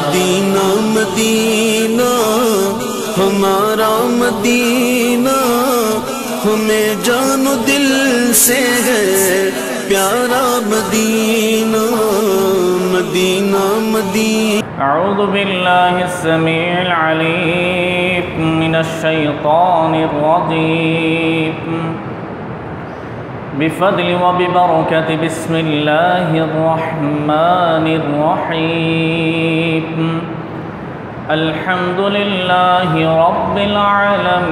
Medina Medina हमारा Medina, हमें जानो दिल से है प्यारा मदीना मदीना मदीना। अऊज़ु बिल्लाहिस समीइल अलीम मिनश शैतानिर रजीम। बिफद्लि व बिबरकति बिस्मिल्लाहिर रहमानिर रहीम। अल्हम्दुलिल्लाहि रब्बिल आलमीन,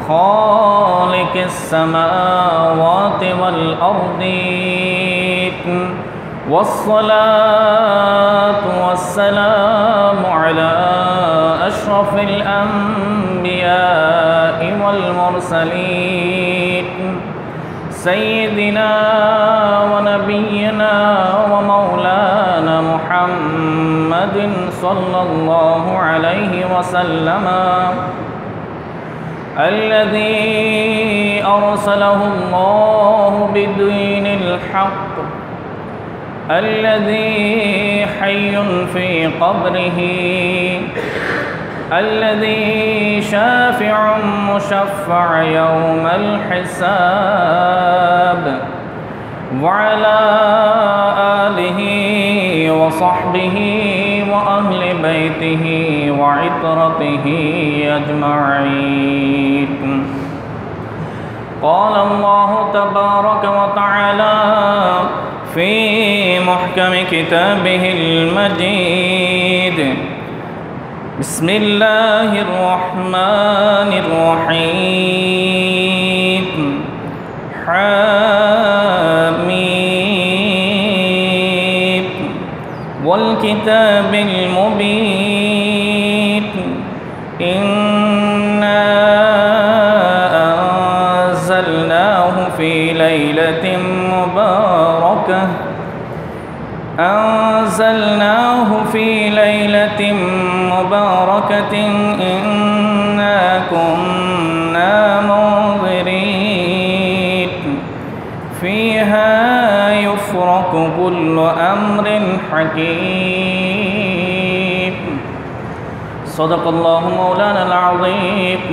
खालिकिस समावाति वल अर्दीन, वस्सलातु वस्सलामु अला अशरफिल अंबियाइ वल मुरसलीन, सय्यिदिना व नबिय्यिना व मौलाना मुहम्मदिन सल्लल्लाहु अलैहि वसल्लम, अल्लज़ी अरसलहुल्लाहु बिद्दीनिल हक़्क़, अल्लज़ी हय्युन फ़ी क़ब्रिही, अल्लज़ी शाफ़िउन मुशफ़्फ़अ यौमल हिसाब, व अला आलिही व सहबिही व अहलि बैतिही व इत्रतिही अजमईन। क़ाल अल्लाहु तबारक व तआला फ़ी मुहकमि किताबिहिल मजीद। बिस्मिल्लाहिर रहमानिर रहीम। हामीम वल किताबिल मुबीन। इन्ना अंज़लनाहु फ़ी लैलतिन मुबारकह, अंज़लनाहु फ़ी लैलतिन मुबारकतिन इन्ना कुन्ना मुंज़िरीन, फ़ीहा युफ़रक़ु कुल्लु अम्रिन हकीम। सदक़ल्लाहु मौलानल अज़ीम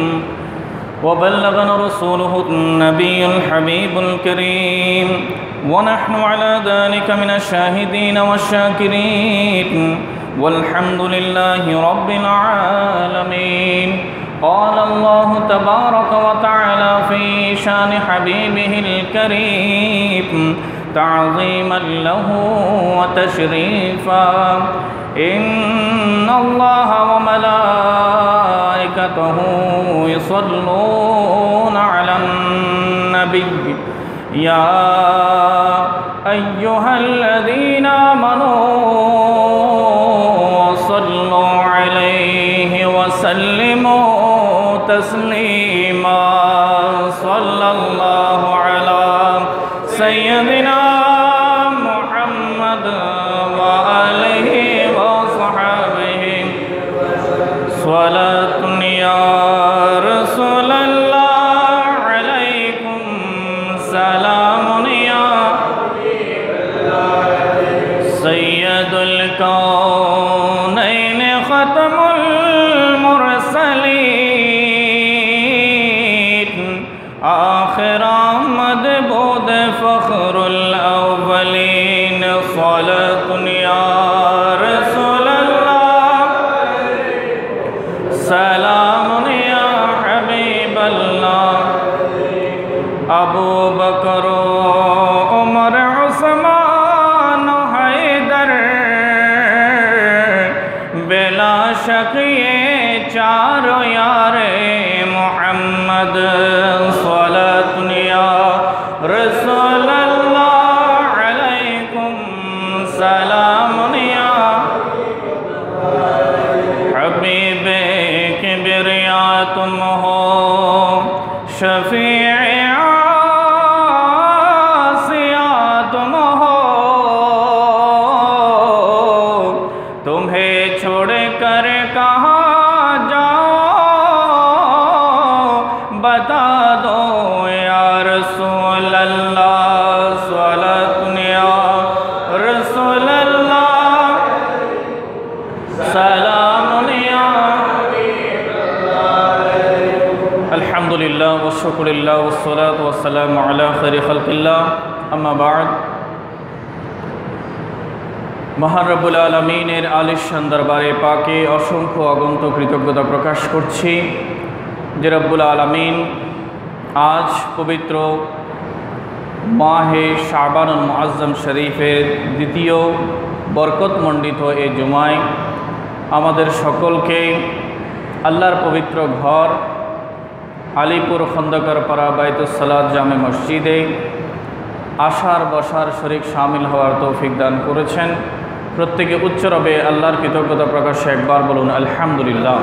व बल्लगना रसूलुहुन नबियुल हबीबुल करीम व नहनु अला ज़ालिका मिनश शाहिदीन वश्शाकिरीन वल्हम्दुलिल्लाहि रब्बिल आलमीन। क़ाल अल्लाहु तबारक व तआला फ़ी शानि हबीबिहिल करीम तअज़ीमन लहू व तशरीफ़ा। इन्नल्लाह व मलाइकतहू युसल्लूना अलन नबिय्य या अय्युहल्लज़ीना आमनू सल्लु अलैहि व सल्लिमू तस्लीमा। सल्लल्लाहु अला सय्यदिना मुहम्मद व आलिहि व सहबिहि स्वलातुन या रसूलल्लाह अलैकुम सलामुन या सय्यदुल कौनैन ख़तमुल मुरसलीन, आखिर आमद बुद फ़ख्रुल अव्वलीन। सलातुन या रसूलल्लाह सलामुन या हबीबल्लाह। अबू बकर उमर उस्मान हैदर, बिला शक ये चारों यारे मोहम्मद। सलातुन या रसूलल्लाह अलैकुम सलामुन या हबीबे किबरिया तुम हो, शफ़ीए आसिया तुम हो। तुम्हें छोड़ कर कहाँ जाओ बता दो या रसूल अल्लाह। सलातुन या रसूल अल्लाह আলহামদুলিল্লাহ ওয়াসসালাতু ওয়াসসালামু আলা খায়রি খালকিল্লাহ আম্মা বা'দ। মহান রব্বুল আলামিনের আলিশান দরবারে পাকে অসংখ্য অগণিত কৃতজ্ঞতা প্রকাশ করছি যে রব্বুল আলামিন আজ পবিত্র মাহে শাবানুল মুআজ্জম শরীফের দ্বিতীয় বরকতমণ্ডিত এই জুমায় আমাদের সকলকে আল্লাহর পবিত্র ঘর আলিপুর খন্দকার পাড়া বাইতুস সালাত জামে মসজিদে আসার বসার শরীক শামিল হওয়ার তৌফিক দান করেছেন। প্রত্যেকে উচ্চরবে আল্লাহর কৃতজ্ঞতা প্রকাশে একবার বলুন আলহামদুলিল্লাহ।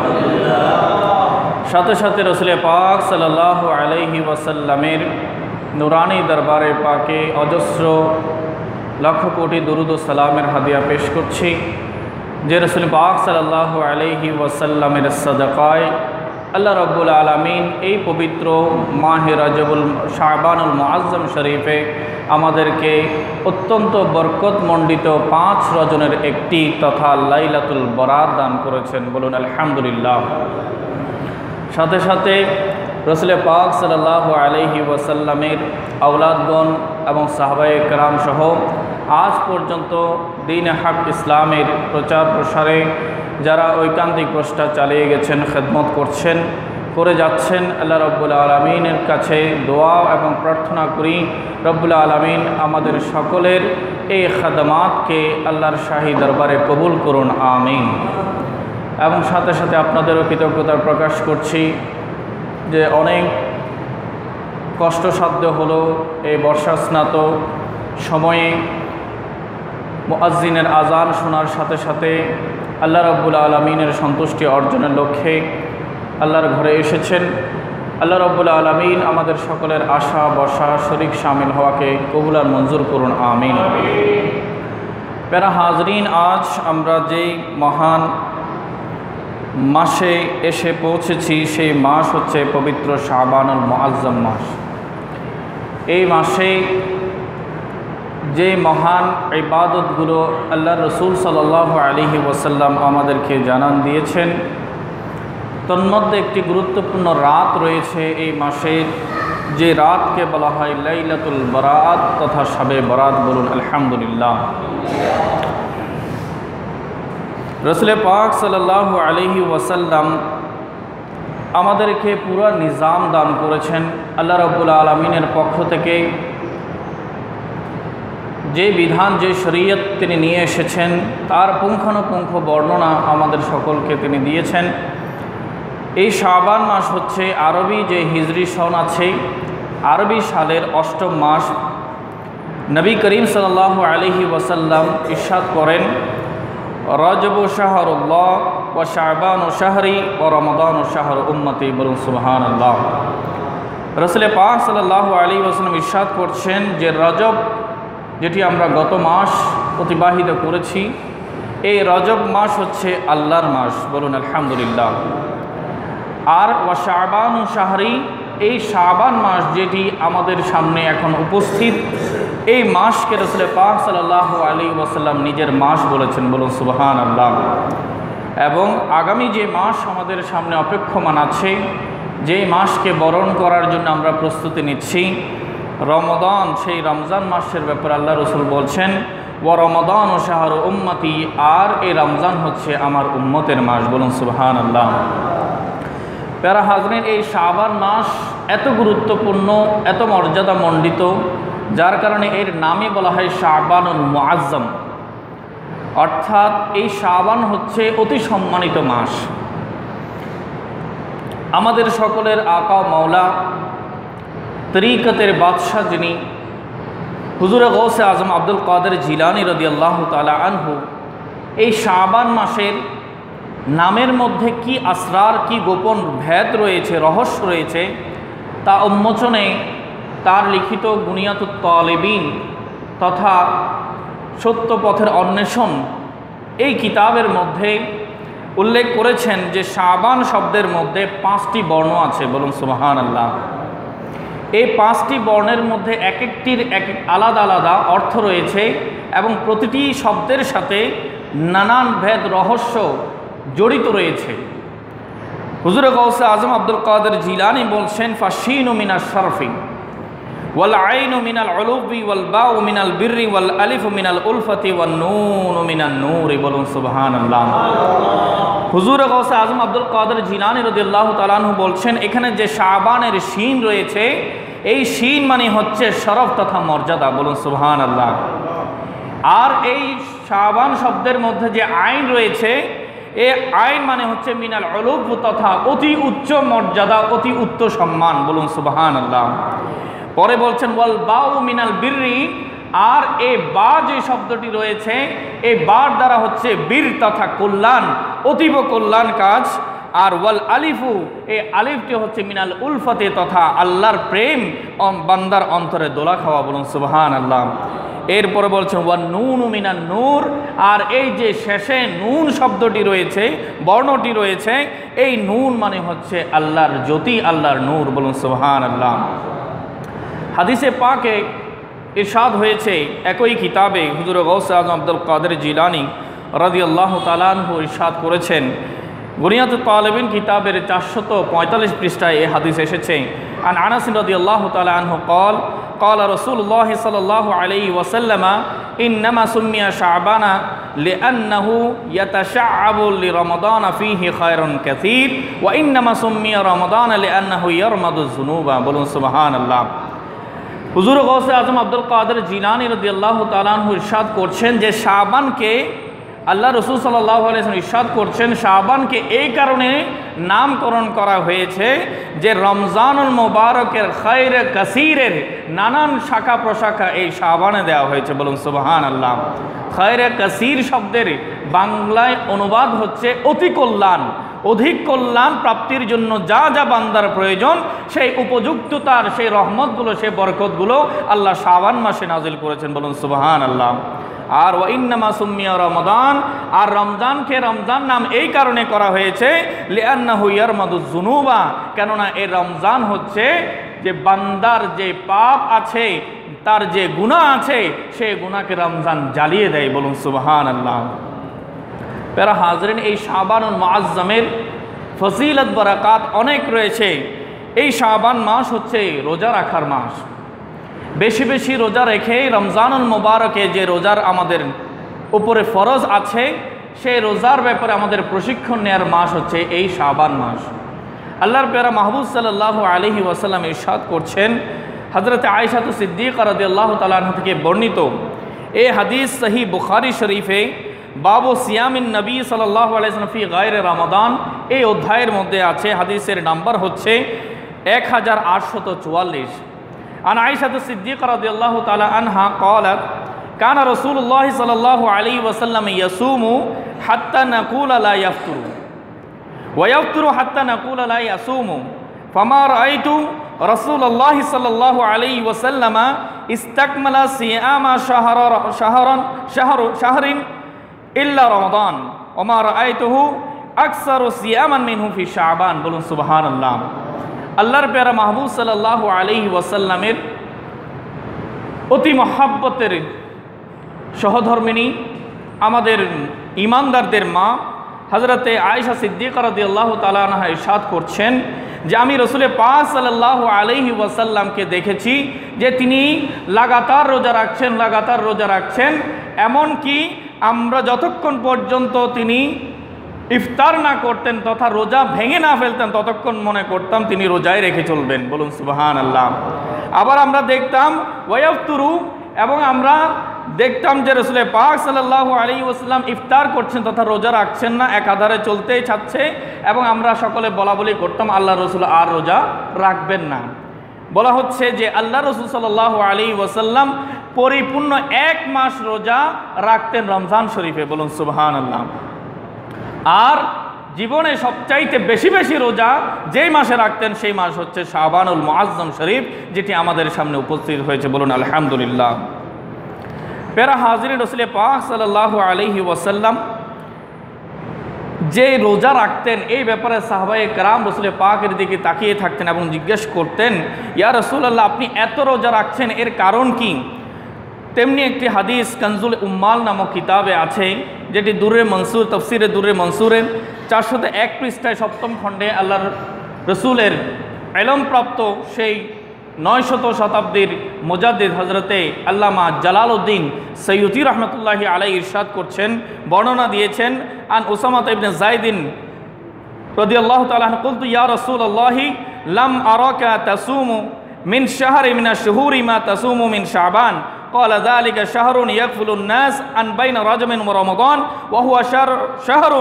সাথে সাথে রাসূল পাক সাল্লাল্লাহু আলাইহি ওয়াসাল্লামের নুরানি দরবারে পাকে অজস্র লক্ষ কোটি দুরুদ ও সালামের হাদিয়া পেশ করছি যে রাসূল পাক সাল্লাল্লাহু আলাইহি ওয়াসাল্লামের সাদাকায় আল্লাহ রাব্বুল আলামিন এই পবিত্র মাহে রজবুল শাবানুল মুআজ্জম শরীফে আমাদেরকে অত্যন্ত বরকতমণ্ডিত 5 রজনের একটি তথা লাইলাতুল বরাত দান করেছেন, বলুন আলহামদুলিল্লাহ। সাথে সাথে রাসূল পাক সাল্লাল্লাহু আলাইহি ওয়াসাল্লামের আওলাদগণ এবং সাহাবায়ে কেরাম সহ আজ পর্যন্ত দ্বীন-এ হক ইসলামের প্রচার প্রসারে যারা ঐকান্তিক প্রচেষ্টা চালিয়ে গেছেন, খেদমত করছেন, করে যাচ্ছেন, আল্লাহ রব্বুল আলামিনের কাছে দোয়া এবং প্রার্থনা করি রব্বুল আলামিন আমাদের সকলের এই খাদমাতকে আল্লাহর শাহী দরবারে কবুল করুন, আমিন। এবং সাথে সাথে আপনাদেরও কৃতজ্ঞতা প্রকাশ করছি যে অনেক কষ্টসাধ্য হলো এই বর্ষাস্নাত সময়ে মুআজ্জিনের আজান শোনার সাথে সাথে আল্লাহ রাব্বুল আলামিনের সন্তুষ্টি অর্জনের লক্ষ্যে আল্লাহর ঘরে এসেছেন। আল্লাহ রাব্বুল আলামিন আমাদের সকলের আশা বসা শরীক শামিল হওয়াকে কবুল আর মঞ্জুর করুন, আমিন। প্যারা হাজরিন, আজ আমরা যেই মহান মাসে এসে পৌঁছেছি সেই মাস হচ্ছে পবিত্র শাবানুল মুআজ্জম মাস। এই মাসে যে মহান ইবাদতগুলো আল্লাহ রসুল সাল্লাল্লাহু আলাইহি ওয়াসাল্লাম আমাদেরকে জানান দিয়েছেন, তন্মধ্যে একটি গুরুত্বপূর্ণ রাত রয়েছে এই মাসের, যে রাতকে বলা হয় লাইলাতুল বরাত তথা শবে বরাত, বলুন আলহামদুলিল্লাহ। রাসূল পাক সাল্লাল্লাহু আলাইহি ওয়াসাল্লাম আমাদেরকে পুরো নিজাম দান করেছেন। আল্লাহ রাব্বুল আলামিনের পক্ষ থেকে যে বিধান, যে শরীয়ত তিনি নিয়ে এসেছেন তার পুঙ্খানুপুঙ্খ বর্ণনা আমাদের সকলকে তিনি দিয়েছেন। এই শাবান মাস হচ্ছে আরবি যে হিজরি সন আছে, আরবি সালের 8ম মাস। নবী করিম সাল্লাল্লাহু আলাইহি ওয়াসাল্লাম ইরশাদ করেন, রজবু শাহরুল্লাহ ওয়া শাবানু শাহরি ওয়া রমাদানু শাহর উম্মতি, বলুন সুবহানাল্লাহ। রাসূল পাক সাল্লাল্লাহু আলাইহি ওয়াসাল্লাম ইরশাদ করছেন যে রজব, যেটি আমরা গত মাস অতিবাহিত করেছি, এই রজব মাস হচ্ছে আল্লাহর মাস, বলুন আলহামদুলিল্লাহ। আর ওয়া শাবানু শাহরি, এই শাবান মাস যেটি আমাদের সামনে এখন উপস্থিত, এই মাসকে রাসূল পাক সাল্লাল্লাহু আলাইহি ওয়াসাল্লাম নিজের মাস বলেছেন, বলুন সুবহানাল্লাহ। এবং আগামী যে মাস আমাদের সামনে অপেক্ষমান আছে, যে মাসকে বরণ করার জন্য আমরা প্রস্তুতি নিচ্ছি, রমাদান, সেই রমজান মাসের ব্যাপারে আল্লাহ রসুল বলছেন ওয়া রমাদানু শাহরু উম্মতি, আর এই রমজান হচ্ছে আমার উম্মতের মাস, বলুন সুবহানাল্লাহ। প্যারা হাজরিন, এই শাবান মাস এত গুরুত্বপূর্ণ, এত মর্যাদামণ্ডিত, যার কারণে এর নামে বলা হয় শাবানুল মুআজ্জম, অর্থাৎ এই শাবান হচ্ছে অতি সম্মানিত মাস। আমাদের সকলের আকা মাওলা, তরিকতের বাদশাহ যিনি হুজুরে গৌসে আজম আব্দুল কাদের জিলানী রাদিয়াল্লাহু তাআলা আনহু, এই শাবান মাসের নামের মধ্যে কি আসরার, কি গোপন ভেদ রয়েছে, রহস্য রয়েছে, তা উন্মোচনে তার লিখিত বুনিয়াতুত তালিবিন তথা সত্য পথের অন্বেষণ এই কিতাবের মধ্যে উল্লেখ করেছেন যে শাবান শব্দের মধ্যে 5টি বর্ণ আছে, বলুন সুবহানাল্লাহ। এই 5টি বর্ণের মধ্যে এক একটির এক আলাদা আলাদা অর্থ রয়েছে এবং প্রতিটি শব্দের সাথে নানান ভেদ রহস্য জড়িত রয়েছে। হুজুর গাউসে আজম আব্দুল কাদের জিলানী বলছেন ফাশিনু মিনাশ শরফি ওয়াল আইনু মিনাল উলুবি ওয়াল বাউ মিনাল বিররি ওয়াল আলিফু মিনাল উলফাতি ওয়ান নুনু মিনান নূরি। বলুন সুবহানাল্লাহ। হুজুর গাউসে আজম আব্দুল কাদের জিলানী রাদিয়াল্লাহু তাআলা আনহু বলছেন এখানে যে শাবানের শিন রয়েছে এই শিন মানে হচ্ছে শরফ তথা মর্যাদা। বলুন সুবহানাল্লাহ। আর এই শাবান শব্দের মধ্যে যে আইন রয়েছে এই আইন মানে হচ্ছে মিনাল উলুব তথা অতি উচ্চ মর্যাদা, অতি উচ্চ সম্মান। বলুন সুবহানাল্লাহ। পরে বলছেন ওয়াল বাউ মিনাল বিররি, আর এই বা যে শব্দটি রয়েছে এই বার দ্বারা হচ্ছে বীর তথা কল্যাণ, অতীব কল্যাণ কাজ। আর ওয়াল আলিফু, এই আলিফটি হচ্ছে মিনাল উলফতে তথা আল্লাহর প্রেম বান্দার অন্তরে দোলা খাওয়া। বলুন সুবহানাল্লাহ। এরপরে বলছেন ওয়ান নুনু মিনান নূর, আর এই যে শেষে নুন শব্দটি রয়েছে, বর্ণটি রয়েছে, এই নুন মানে হচ্ছে আল্লাহর জ্যোতি, আল্লাহর নূর। বলুন সুবহানাল্লাহ। হাদিসে পাকে ইরশাদ হয়েছে একই কিতাবে হুজুর গাউসে আজম আব্দুল কাদের জিলানী রাদিয়াল্লাহু তাআলা আনহু ইরশাদ করেছেন, বুনিয়াতুত তালিবিন কিতাবের 445 পৃষ্ঠায় এই হাদিস এসেছে। আন আনাস রাদিয়াল্লাহু তাআলা আনহু قال قال رسول الله صلى الله عليه وسلم إنما سمي شعبان لأنه يتشعب لرمضان فيه خير كثير وإنما سمي رمضان لأنه يرمض الذنوب। বলুন সুবহানাল্লাহ। হুজুর গাউসে আজম আব্দুল কাদের জিলানী রাদিয়াল্লাহু তাআলা আনহু ইরশাদ করছেন যে শাবানকে আল্লাহ রসুল সাল্লাল্লাহু আলাইহি ওয়াসাল্লাম ইরশাদ করছেন শাবানকে এই কারণে নামকরণ করা হয়েছে যে রমজানুল মুবারকের খায়রে কাসীরের নানান শাখা প্রশাখা এই শাবানে দেওয়া হয়েছে। বলুন সুবহানাল্লাহ। খায়রে কাসীর শব্দের বাংলায় অনুবাদ হচ্ছে অতি কল্যাণ, অধিক কল্যাণ প্রাপ্তির জন্য যা যা বান্দার প্রয়োজন সেই উপযুক্ততার সেই রহমতগুলো সেই বরকতগুলো আল্লাহ শাবান মাসে নাজিল করেছেন। বলুন সুবহানাল্লাহ। আর ওয়াইন্নামা সুম্মিয়া রমাদান, আর রমজানকে রমজান নাম এই কারণে করা হয়েছে লিআন্নাহু ইয়ারমাদুজ যুনুবা, কেননা এই রমজান হচ্ছে যে বান্দার যে পাপ আছে তার যে গুনাহ আছে সেই গুনাহকে রমজান জ্বালিয়ে দেয়। বলুন সুবহানাল্লাহ। প্যারা হাজরিন, এই শাবানুল মুআজ্জামের ফজিলত বারাকাত অনেক রয়েছে। এই শাবান মাস হচ্ছে রোজা রাখার মাস। বেশি বেশি রোজা রেখে রমজানুল মুবারকে যে রোজার আমাদের উপরে ফরজ আছে সেই রোজার ব্যাপারে আমাদের প্রশিক্ষণ নেওয়ার মাস হচ্ছে এই শাবান মাস। আল্লাহর প্যারা মাহবুব সাল্লাল্লাহু আলাইহি ওয়াসাল্লাম ইরশাদ করছেন, হযরত আয়েশা সিদ্দিকা রাদিয়াল্লাহু তাআলা আনহা থেকে বর্ণিত এই হাদিস সহিহ বুখারী শরীফে বাবু সিয়ামিন নবী সাল্লাল্লাহু আলাইহি ওয়াসাল্লাম ফি গায়রে রমাদান এই অধ্যায়ের মধ্যে আছে। হাদিসের নাম্বার হচ্ছে 1844। আন আয়েশা সিদ্দিকা রাদিয়াল্লাহু তাআলা আনহা قالت كان رسول الله صلى الله عليه وسلم يصوم حتى نقول لا يفطر ويفطر حتى نقول لا يصوم فما رأيت رسول الله صلى الله عليه وسلم استكمل صيام شهر إلا رمضان وما رأيته أكثر صياما منه في شعبان। বলুন সুবহানাল্লাহ। আল্লাহর প্যারা মাহবুব সাল্লাল্লাহু আলাইহি ওয়াসাল্লামের অতি মহাব্বতের সহধর্মিনী আমাদের ইমানদারদের মা হযরতে আয়েশা সিদ্দিকা রাদিয়াল্লাহু তাআলা আনহা ইরশাদ করছেন যে আমি রাসূল পাক সাল্লাল্লাহু আলাইহি ওয়াসাল্লামকে দেখেছি যে তিনি লাগাতার রোজা রাখছেন এমন কি আমরা যতক্ষণ পর্যন্ত তিনি ইফতার না করতেন তথা রোজা ভেঙে না ফেলতেন ততক্ষণ মনে করতাম তিনি রোজায় রেখে চলবেন। বলুন সুবহানাল্লাহ। আবার আমরা দেখতাম ওয়াইফতুরু, এবং আমরা দেখতাম যে রাসূল পাক সাল্লাল্লাহু আলাইহি ওয়াসাল্লাম ইফতার করছেন তথা রোজা রাখছেন না, একাধারে চলতেই থাকছে, এবং আমরা সকলে বলাবলি করতাম আল্লাহ রসুল আর রোজা রাখবেন না। বলা হচ্ছে যে আল্লাহ রসুল সাল্লাল্লাহু আলাইহি ওয়াসাল্লাম পরিপূর্ণ 1 মাস রোজা রাখতেন রমজান শরীফে। বলুন সুবহানাল্লাহ। আর জীবনে সবচাইতে বেশি বেশি রোজা যেই মাসে রাখতেন সেই মাস হচ্ছে শাবানুল মুআজ্জম শরীফ, যেটি আমাদের সামনে উপস্থিত হয়েছে। বলুন আলহামদুলিল্লাহ। প্যারা হাজিরিন, রাসূল পাক সাল্লাল্লাহু আলাইহি ওয়াসাল্লাম যে রোজা রাখতেন এই ব্যাপারে সাহাবায়ে কেরাম রাসূল পাকের দিকে তাকিয়ে থাকতেন এবং জিজ্ঞেস করতেন, ইয়া রাসূলুল্লাহ আপনি এত রোজা রাখছেন এর কারণ কি? তেমনি একটি হাদিস কানজুল উম্মাল নামক কিতাবে আছে, যেটি দুরে মনসুর তফসিরে দুরে মনসুরের 401 পৃষ্ঠায় 7ম খণ্ডে আল্লাহর রসুলের ইলমপ্রাপ্ত সেই 900 শতাব্দীর মুজাদ্দিদ হজরতে আল্লামা জালালউদ্দিন সৈয়ুতি রহমতুল্লাহি আলাইহি ইরশাদ করছেন, বর্ণনা দিয়েছেন, আন উসামা ইবনে যায়দিন রাদিয়াল্লাহু তাআলা আনহু কুলতু ইয়া রাসূলুল্লাহি লাম আরাকা তাসুমু মিন শাহরি মিনাশ শুহুরি মা তাসুমু মিন শাবান قال ذلك شهر يغفل الناس عن بين رجب ورمضان وهو شهر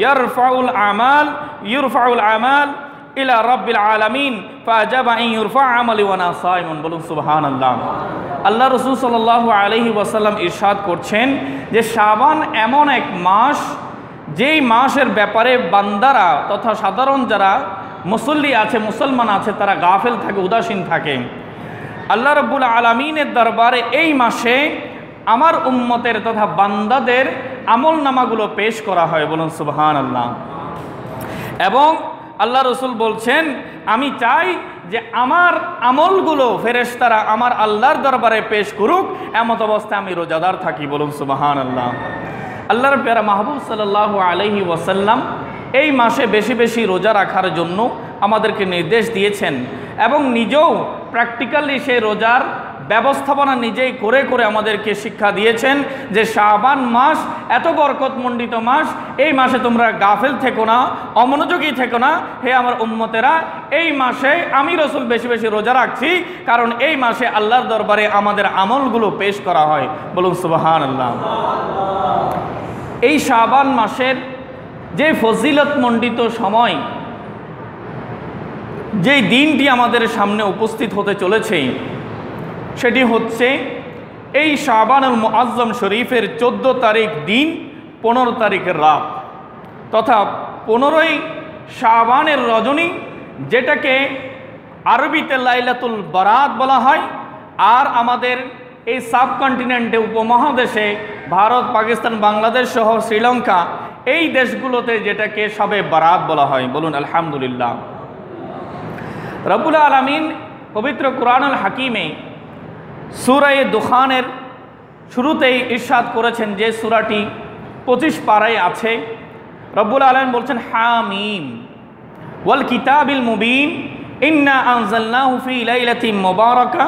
يرفع الأعمال إلى رب العالمين فأجاب أن يرفع عملي وأنا صائم বলুন সুবহানাল্লাহ। আল্লাহ রাসূল সাল্লাল্লাহু আলাইহি ওয়াসাল্লাম ইরশাদ করছেন যে শাবান এমন এক মাস, যেই মাসের ব্যাপারে বান্দারা তথা সাধারণ যারা মুসল্লি আছে, মুসলমান আছে, তারা গাফেল থাকে, উদাসীন থাকে। আল্লাহ রাব্বুল আলামিনের দরবারে এই মাসে আমার উম্মতের তথা বান্দাদের আমল নামাগুলো পেশ করা হয়, বলুন সুবহানাল্লাহ। এবং আল্লাহ রসুল বলছেন, আমি চাই যে আমার আমলগুলো ফেরেশতারা আমার আল্লাহর দরবারে পেশ করুক, এমত অবস্থায় আমি রোজাদার থাকি, বলুন সুবহানাল্লাহ। আল্লাহর প্যারা মাহবুব সাল্লাল্লাহু আলাইহি ওয়াসাল্লাম এই মাসে বেশি বেশি রোজা রাখার জন্য আমাদেরকে নির্দেশ দিয়েছেন এবং নিজেও প্র্যাকটিক্যালি সেই রোজার ব্যবস্থাপনা নিজেই করে করে আমাদেরকে শিক্ষা দিয়েছেন যে শাবান মাস এত বরকতমণ্ডিত মাস, এই মাসে তোমরা গাফেল থেকো না, অমনোযোগী থেকো না। হে আমার উম্মতেরা, এই মাসে আমি রসুল বেশি বেশি রোজা রাখছি, কারণ এই মাসে আল্লাহর দরবারে আমাদের আমলগুলো পেশ করা হয়, বলুন সুবহানাল্লাহ। এই শাবান মাসের যে ফজিলতমণ্ডিত সময়, যেই দিনটি আমাদের সামনে উপস্থিত হতে চলেছে, সেটি হচ্ছে এই শাবানুল মুআজ্জম শরীফের 14 তারিখ দিন, 15 তারিখের রাত, তথা 15ই শাবানের রজনী, যেটাকে আরবিতে লাইলাতুল বারাত বলা হয়। আর আমাদের এই সাবকন্টিনেন্টে, উপমহাদেশে ভারত, পাকিস্তান, বাংলাদেশ সহ শ্রীলঙ্কা, এই দেশগুলোতে যেটাকে শবে বারাত বলা হয়, বলুন আলহামদুলিল্লাহ। রব্বুল আলামিন পবিত্র কুরআনুল হাকিমে সূরা দুখানের শুরুতেই ইরশাদ করেছেন, যে সূরাটি 25 পারায় আছে। রব্বুল আলামিন বলছেন, হামিম ওয়াল কিতাবিল মুবিন ইন্না আনজালনাহু ফি লাইলাতিন মুবারাকা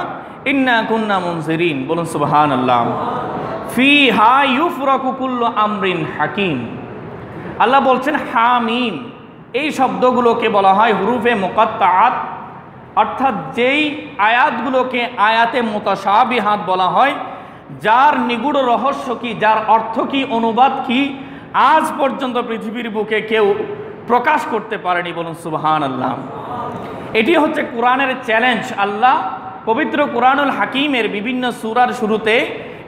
ইন্না কুন্না মুনজিরিন, বলুন সুবহানাল্লাহ। ফিহা ইউফরাকু কুল্লু আমরিন হাকিম। আল্লাহ বলছেন হামিম, এই শব্দগুলোকে বলা হয় হুরুফে মুকাত্তাআত, অর্থাৎ যেই আয়াতগুলোকে আয়াতে মুতাশাবিহাত বলা হয়, যার নিগুড় রহস্য কি, যার অর্থ কি, অনুবাদ কি, আজ পর্যন্ত পৃথিবীর বুকে কেউ প্রকাশ করতে পারেনি, বলুন সুবহানাল্লাহ। এটি হচ্ছে কোরআনের চ্যালেঞ্জ। আল্লাহ পবিত্র কুরআনুল হাকিমের বিভিন্ন সূরার শুরুতে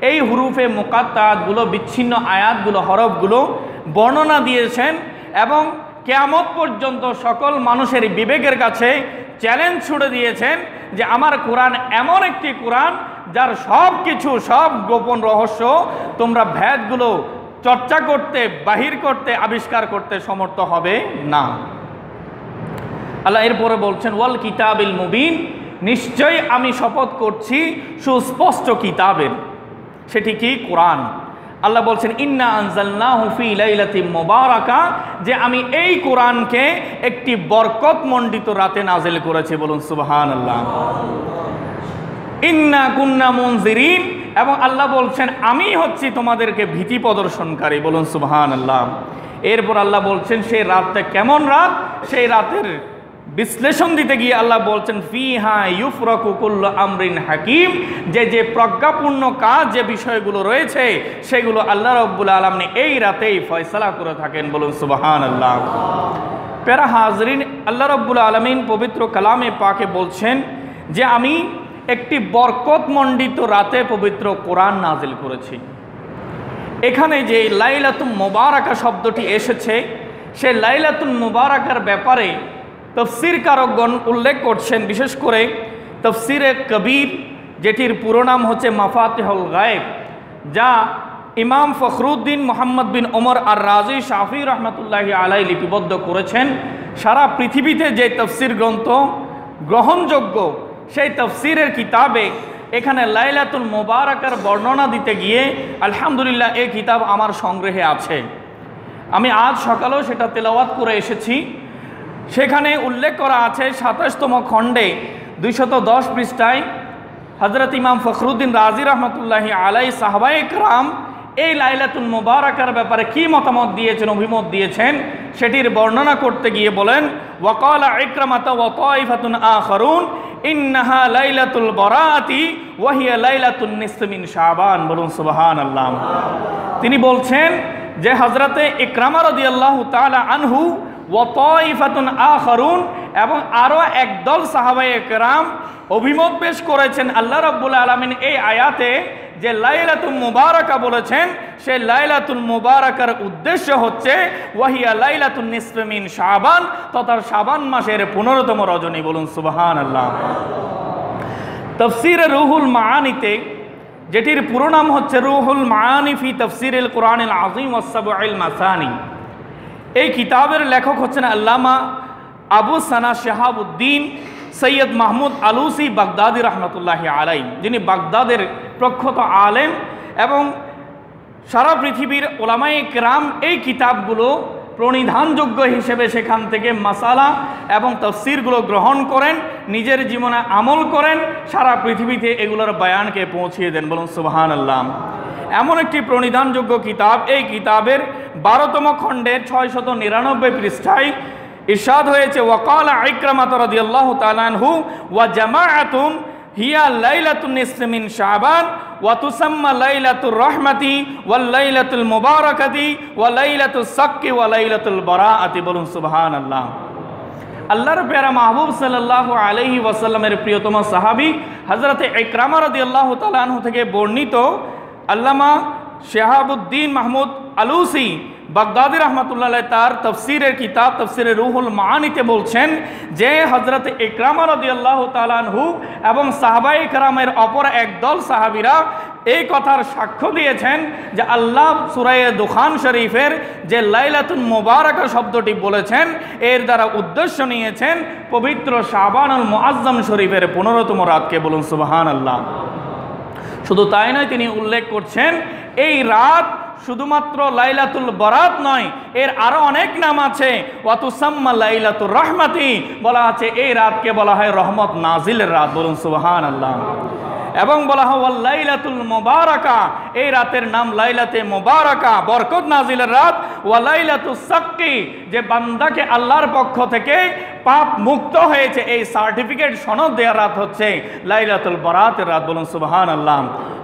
এই হুরুফে মুকাত্তাআতগুলো, বিচ্ছিন্ন আয়াতগুলো, হরফগুলো বর্ণনা দিয়েছেন এবং কিয়ামত পর্যন্ত সকল মানুষের বিবেকের কাছে চ্যালেঞ্জ ছুড়ে দিয়েছেন যে আমার কোরআন এমন একটি কোরআন যার সব কিছু, সব গোপন রহস্য তোমরা ভেদগুলো চর্চা করতে, বাহির করতে, আবিষ্কার করতে সমর্থ হবে না। আল্লাহ এরপরে বলছেন, ওয়াল কিতাবিল মুবিন, নিশ্চয়ই আমি শপথ করছি সুস্পষ্ট কিতাবের। সেটি কি? কোরআন। আল্লাহ বলছেন, ইন্না আনজালনাহু ফি লাইলাতিন মুবারাকা, যে আমি এই কোরআনকে একটি বরকতমণ্ডিত রাতে নাজিল করেছি, বলুন সুবহানাল্লাহ। ইন্না কুন্না মুনজিরিন, এবং আল্লাহ বলছেন আমি হচ্ছি তোমাদেরকে ভীতি প্রদর্শনকারী, বলুন সুবহানাল্লাহ। এরপর আল্লাহ বলছেন সেই রাতটা কেমন রাত, সেই রাতের বিশ্লেষণ দিতে গিয়ে আল্লাহ বলছেন, ফিহা ইউফরাকু কুল্লু আমরিন হাকিম, যে যে প্রজ্ঞাপূর্ণ কাজ, যে বিষয়গুলো রয়েছে সেগুলো আল্লাহ রাব্বুল আলামিন এই রাতেই ফয়সালা করে থাকেন, বলুন সুবহানাল্লাহ। প্যারা হাজরিন, আল্লাহ রাব্বুল আলামিন পবিত্র কালামে পাকে বলছেন যে আমি একটি বরকতমণ্ডিত রাতে পবিত্র কোরআন নাজিল করেছি। এখানে যে লাইলাতুল মুবারাকা শব্দটি এসেছে, সেই লাইলাতুল মুবারাকার ব্যাপারে তফসির কারকগণ উল্লেখ করছেন, বিশেষ করে তফসিরে কবির, যেটির পুরো নাম হচ্ছে মাফাতিহুল গায়ব, যা ইমাম ফখরুদ্দিন মোহাম্মদ বিন ওমর আর রাজি শাফি রহমতুল্লাহি আলাই লিপিবদ্ধ করেছেন। সারা পৃথিবীতে যে তফসির গ্রন্থ গ্রহণযোগ্য, সেই তফসিরের কিতাবে এখানে লাইলাতুল মুবারাকার বর্ণনা দিতে গিয়ে আলহামদুলিল্লাহ এই কিতাব আমার সংগ্রহে আছে। আমি আজ সকালেও সেটা তেলাওয়াত করে এসেছি। সেখানে উল্লেখ করা আছে ২৭তম খণ্ডে ২১০ পৃষ্ঠায় হযরত ইমাম ফখরুদ্দিন রাজি রহমতুল্লাহি আলাই সাহাবায়ে কেরাম এই লাইলাতুল মুবারাকার ব্যাপারে কি মতামত দিয়েছেন, অভিমত দিয়েছেন, সেটির বর্ণনা করতে গিয়ে বলেন, ওয়াকালা ইকরামাতা ওয়া তাইফাতুন আখারুন ইন্নাহা লাইলাতুল বারাআতি ওয়া হিয়া লাইলাতুন নিসফি মিন শাবান। বলুন সুবহানাল্লাহ। তিনি বলছেন যে হযরতে ইকরামা রাদিয়াল্লাহু তাআলা আনহু ওয়া তাইফাতুন আখারুন এবং আরও একদল সাহাবায়ে কেরাম অভিমত পেশ করেছেন আল্লাহ রাব্বুল আলামিন এই আয়াতে যে লাইলাতুল মুবারাকা বলেছেন, সেই লাইলাতুল মুবারাকার উদ্দেশ্য হচ্ছে ওয়াহিয়া লাইলাতুন নিসফি মিন শাবান, তথা শাবান মাসের 15তম রজনী। বলুন সুবহানাল্লাহ। তাফসীরে রুহুল মাআনিতে, যেটির পুরো নাম হচ্ছে রুহুল মাআনি ফি তাফসীরিল কুরআনিল আযীম ওয়াস সাবঈল মাসানি, এই কিতাবের লেখক হচ্ছেন আল্লামা আবু সানা শিহাবুদ্দিন সৈয়দ মাহমুদ আলুসি বাগদাদি রহমতুল্লাহি আলাই, যিনি বাগদাদের প্রখ্যাত আলেম এবং সারা পৃথিবীর ওলামায়ে কেরাম এই কিতাবগুলো প্রণিধানযোগ্য হিসেবে সেখান থেকে মাসালা এবং তাফসীরগুলো গ্রহণ করেন, নিজের জীবনে আমল করেন, সারা পৃথিবীতে এগুলোর বয়ানকে পৌঁছিয়ে দেন। বলুন সুবহানাল্লাহ। এমন একটি প্রণিধানযোগ্য কিতাব, এই কিতাবের 12তম খণ্ডের 699 পৃষ্ঠায় ইরশাদ হয়েছে, ওয়াকালা ইকরামা রাদিয়াল্লাহু তাআলা আনহু ওয়া জামাআতুন হিয়া লাইলাতুন নিসফি মিন শাবান ওয়া তুসাম্মা লাইলাতুর রাহমাতি ওয়াল লাইলাতুল মুবারাকাতি ওয়া লাইলাতুস সাক্কি ওয়া লাইলাতুল বারাআতি। বলুন সুবহানাল্লাহ। আল্লাহর প্যারা মাহবুব সাল্লাল্লাহু আলাইহি ওয়াসাল্লামের প্রিয়তম সাহাবী হযরতে ইকরামা রাদিয়াল্লাহু তাআলা আনহু থেকে বর্ণিত আল্লামা শিহাবুদ্দিন মাহমুদ আলুসি বাগদাদি রহমতুল্লাহ তার তফসিরের কিতাব তফসিরে রুহুল মাআনিতে বলছেন যে হযরতে ইকরামা রাদিয়াল্লাহু তাআলা আনহু এবং সাহাবায়ে কেরামের অপর একদল সাহাবীরা এই কথার সাক্ষ্য দিয়েছেন যে আল্লাহ সূরা দুখান শরীফের যে লাইলাতুল মুবারাকা শব্দটি বলেছেন, এর দ্বারা উদ্দেশ্য নিয়েছেন পবিত্র শাবানুল মুআজ্জম শরীফের 15তম রাতকে। বলুন সুবহানাল্লাহ। শুধু তাই নয়, তিনি উল্লেখ করছেন এই রাত শুধুমাত্র লাইলাতুল বারাত নয়, এর আরো অনেক নাম আছে। ওয়াতুসাম্মা লাইলাতুর রাহমাতি, বলা আছে এই রাতকে বলা হয় রহমত নাজিলের রাত। বলুন সুবহানাল্লাহ। এবং বলা হয় ওয়াল লাইলাতুল মুবারাকা, এই রাতের নাম লাইলাতে মুবারাকা, বরকত নাজিলের রাত। ওয়া লাইলাতুস সাক্কি, যে বান্দাকে আল্লাহর পক্ষ থেকে পাপ মুক্ত হয়েছে এই সার্টিফিকেট সনদ দেওয়ার রাত হচ্ছে লাইলাতুল বারাতের রাত। বলুন সুবহানাল্লাহ।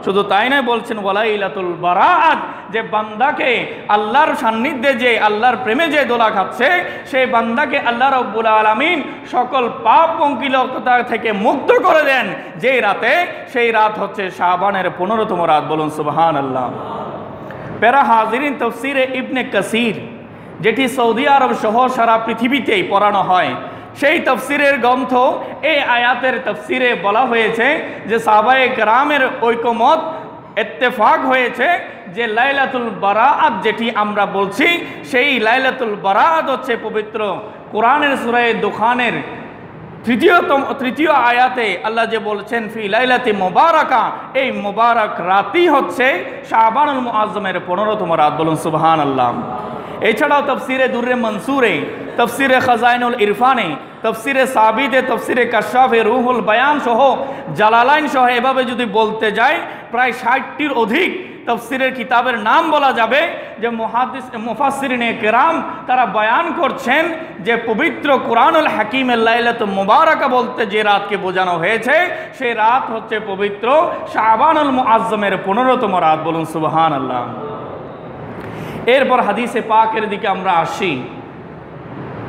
শুধু তাই নয়, বলছেন ওয়ালাইলাতুল বারাআত, যে বান্দাকে আল্লাহর সান্নিধ্যে যে আল্লাহর প্রেমে যে দোলা খাচ্ছে সেই বান্দাকে আল্লাহ রাব্বুল আলামিন সকল পাপ পঙ্কিলতা থেকে মুক্ত করে দেন যে রাতে, সেই রাত হচ্ছে শাবানের 15তম রাত। বলুন সুবহানাল্লাহ। প্যারা হাজিরিন, তাফসীরে ইবনে কাসির, যেটি সৌদি আরব সহ সারা পৃথিবীতেই পড়ানো হয়, সেই তাফসীরের গ্রন্থ এই আয়াতের তাফসীরে বলা হয়েছে যে সাহাবায়ে কেরামের ঐকমত ইত্তেফাক হয়েছে যে লাইলাতুল বারাআত যেটি আমরা বলছি, সেই লাইলাতুল বারাআত হচ্ছে পবিত্র কোরআনের সূরা দুখানের তৃতীয় আয়াতে আল্লাহ যে বলছেন ফি লাইলাতি মুবারাকা, এই মুবারক রাতই হচ্ছে শাবানুল মুআজ্জমের 15তম রাত। বলুন সুবহানাল্লাহ। এছাড়াও তফসিরে দুররে মনসুরে, তফসিরে খাজাইনুল ইরফানে, তফসিরে সাবিতে, তফসিরে কাশাফে, রুহুল বায়ান সহ জালালাইন সহ এভাবে যদি বলতে যাই প্রায় 60টির অধিক তফসিরের কিতাবের নাম বলা যাবে যে মুফাসসিরিনে কেরাম তারা বয়ান করছেন যে পবিত্র কুরআনুল হাকিমের লাইলাতুল মুবারাকা বলতে যে রাতকে বোঝানো হয়েছে সেই রাত হচ্ছে পবিত্র শাবানুল মুআজ্জমের 15তম রাত। বলুন সুবহানাল্লাহ। এরপর হাদিসে পাকের দিকে আমরা আসি।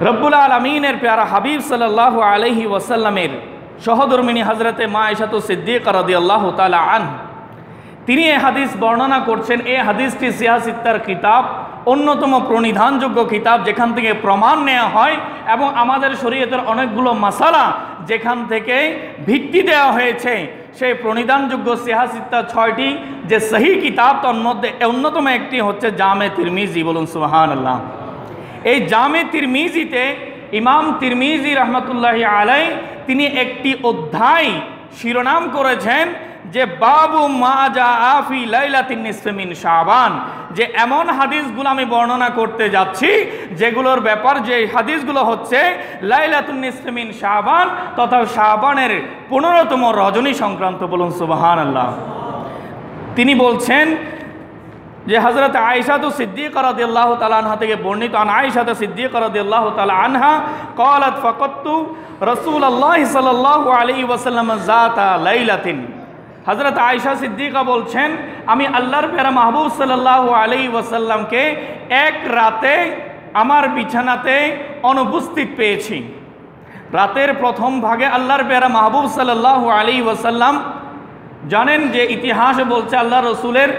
রব্বুল আলামিনের প্যারা হাবিব সাল্লাল্লাহু আলাইহি ওয়াসাল্লামের সহধর্মিনী হযরতে মা আয়েশাতু সিদ্দিকা রাদিয়াল্লাহু তাআলা আনহা, তিনি এই হাদিস বর্ণনা করছেন। এই হাদিসটি সিয়াসিত্তার কিতাব, অন্যতম প্রণিধানযোগ্য কিতাব, যেখান থেকে প্রমাণ নেওয়া হয় এবং আমাদের শরীয়তের অনেকগুলো মাসালা যেখান থেকে ভিত্তি দেওয়া হয়েছে, সেই প্রণিধানযোগ্য সিয়াসিত্তা 6টি যে সহি কিতাব, তার মধ্যে অন্যতম একটি হচ্ছে জামে তিরমিজি। বলুন সুবহানাল্লাহ। এই জামে তিরমিজিতে ইমাম তিরমিজি রহমতুল্লাহি আলাই তিনি একটি অধ্যায় শিরোনাম করেছেন যে বাবু মা জা আফি লাইলাতিন নিসফি মিন শাবান, যে এমন হাদিসগুলো আমি বর্ণনা করতে যাচ্ছি যেগুলোর ব্যাপার, যে হাদিসগুলো হচ্ছে লাইলাতুন নিসফি মিন শাবান তথা শাবানের 15তম রজনী সংক্রান্ত। বলুন সুবহানাল্লাহ। তিনি বলছেন যে হযরত আয়েশা সিদ্দিকা রাদিয়াল্লাহু তাআলা আনহা থেকে বর্ণিত, আন আয়েশা সিদ্দিকা রাদিয়াল্লাহু তাআলা আনহা ক্বালাত ফাকাততু রাসূলুল্লাহ সাল্লাল্লাহু আলাইহি ওয়াসাল্লাম যাতা লাইলাতিন। হযরত আয়েশা সিদ্দিকা বলছেন, আমি আল্লাহর প্যারা মাহবুব সাল্লাল্লাহু আলাইহি ওয়াসাল্লামকে এক রাতে আমার বিছানাতে অনুপস্থিত পেয়েছি। রাতের প্রথম ভাগে আল্লাহর প্যারা মাহবুব সাল্লাল্লাহু আলাইহি ওয়াসাল্লাম, জানেন যে ইতিহাস বলছে আল্লাহ রসুলের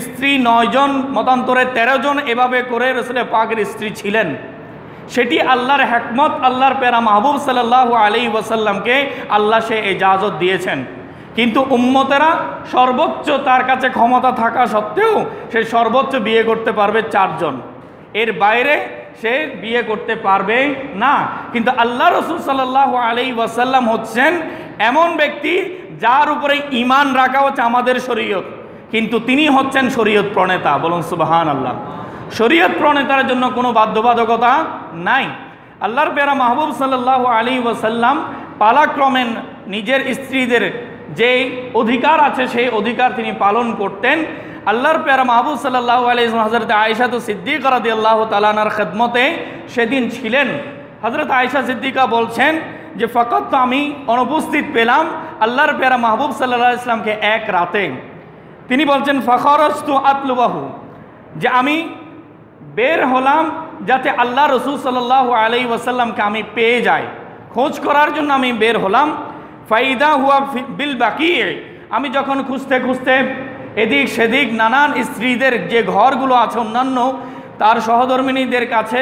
স্ত্রী 9 জন, মতান্তরে 13 জন এভাবে করে রসুলের পাকের স্ত্রী ছিলেন। সেটি আল্লাহর হিকমত, আল্লাহর প্যারা মাহবুব সাল্লাল্লাহু আলাইহি ওয়াসাল্লামকে আল্লাহ সে ইজাজত দিয়েছেন। কিন্তু উম্মতেরা সর্বোচ্চ তার কাছে ক্ষমতা থাকা সত্ত্বেও সে সর্বোচ্চ বিয়ে করতে পারবে 4 জন, এর বাইরে সে বিয়ে করতে পারবে না। কিন্তু আল্লাহ রসুল সাল্লাল্লাহু আলাইহি ওয়াসাল্লাম হচ্ছেন এমন ব্যক্তি যার উপরে ঈমান রাখা হচ্ছে আমাদের শরীয়ত, কিন্তু তিনি হচ্ছেন শরীয়ত প্রণেতা। বলুন সুবহানাল্লাহ। শরীয়ত প্রণেতার জন্য কোনো বাধ্যবাধকতা নাই। আল্লাহর প্যারা মাহবুব সাল্লাল্লাহু আলাইহি ওয়াসাল্লাম পালাক্রমে নিজের স্ত্রীদের যে অধিকার আছে সেই অধিকার তিনি পালন করতেন। আল্লাহর প্যারা মাহবুব সাল্লাল্লাহু আলাইহি ওয়াসাল্লাম হযরত আয়েশা সিদ্দিকা রাদিয়াল্লাহু তাআলা আনহার খেদমতে সেদিন ছিলেন। হযরত আয়েশা সিদ্দিকা বলছেন যে ফকত আমি অনুপস্থিত পেলাম আল্লাহর প্যারা মাহবুব সাল্লাল্লাহু আলাইহি ওয়াসাল্লামকে এক রাতে। তিনি বলছেন ফাখরাজতু আতলুবাহু, যে আমি বের হলাম যাতে আল্লাহ রসুল সাল্লাল্লাহু আলাইহি ওয়াসাল্লামকে আমি পেয়ে যাই, খোঁজ করার জন্য আমি বের হলাম। ফাইদা হুয়া বিল বাকি, আমি যখন খুঁজতে খুঁজতে এদিক সেদিক নানান স্ত্রীদের যে ঘরগুলো আছে অন্যান্য তার সহধর্মিনীদের কাছে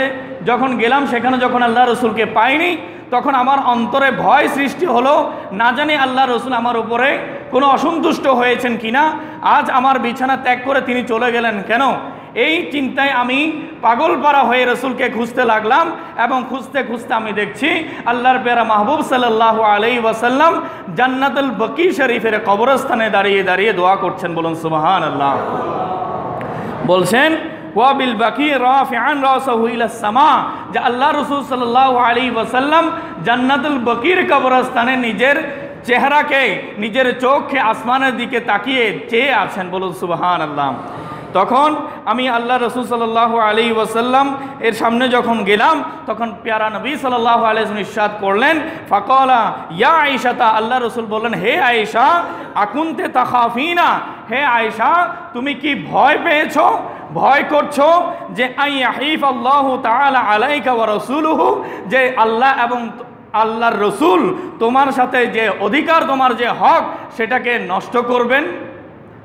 যখন গেলাম, সেখানে যখন আল্লাহ রসুলকে পাইনি, তখন আমার অন্তরে ভয় সৃষ্টি হলো, না জানি আল্লাহ রসুল আমার উপরে কোনো অসন্তুষ্ট হয়েছেন কিনা, আজ আমার বিছানা ত্যাগ করে তিনি চলে গেলেন কেন। এই চিন্তায় আমি পাগলপাড়া হয়ে রসুলকে খুঁজতে লাগলাম, এবং খুঁজতে খুঁজতে আমি দেখছি আল্লাহর প্যারা মাহবুব সাল্লাল্লাহু আলাইহি ওয়াসাল্লাম জান্নাতুল বকি শরীফের কবরস্থানে দাঁড়িয়ে দাঁড়িয়ে দোয়া করছেন। বলুন সুবহানাল্লাহ। বলছেন ওয়া বিল বাকি রাফিআন রাসাহু ইলা সামা, যে আল্লাহ রাসূল সাল্লাল্লাহু আলাইহি ওয়াসাল্লাম জান্নাতুল বকির কবরস্থানে নিজের চেহারাকে, নিজের চোখকে আসমানের দিকে তাকিয়ে চেয়ে আছেন। বলুন সুবহানাল্লাহ। তখন আমি আল্লাহ রসুল সাল্লাল্লাহু আলাইহি ওয়াসাল্লাম এর সামনে যখন গেলাম, তখন প্যারা নবী সাল্লাল্লাহু আলাইহি ওয়াসাল্লাম ইরশাদ করলেন, ফাকালা ইয়া আয়েশা, আল্লাহ রসুল বললেন হে আয়েশা, আকুনতে তাখাফিনা, হে আয়েশা তুমি কি ভয় পেয়েছো, ভয় করছো যে আইয়াহিফ আল্লাহু তাআলা আলাইকা ওয়া রাসূলুহু, যে আল্লাহ এবং আল্লাহর রসুল তোমার সাথে যে অধিকার, তোমার যে হক, সেটাকে নষ্ট করবেন।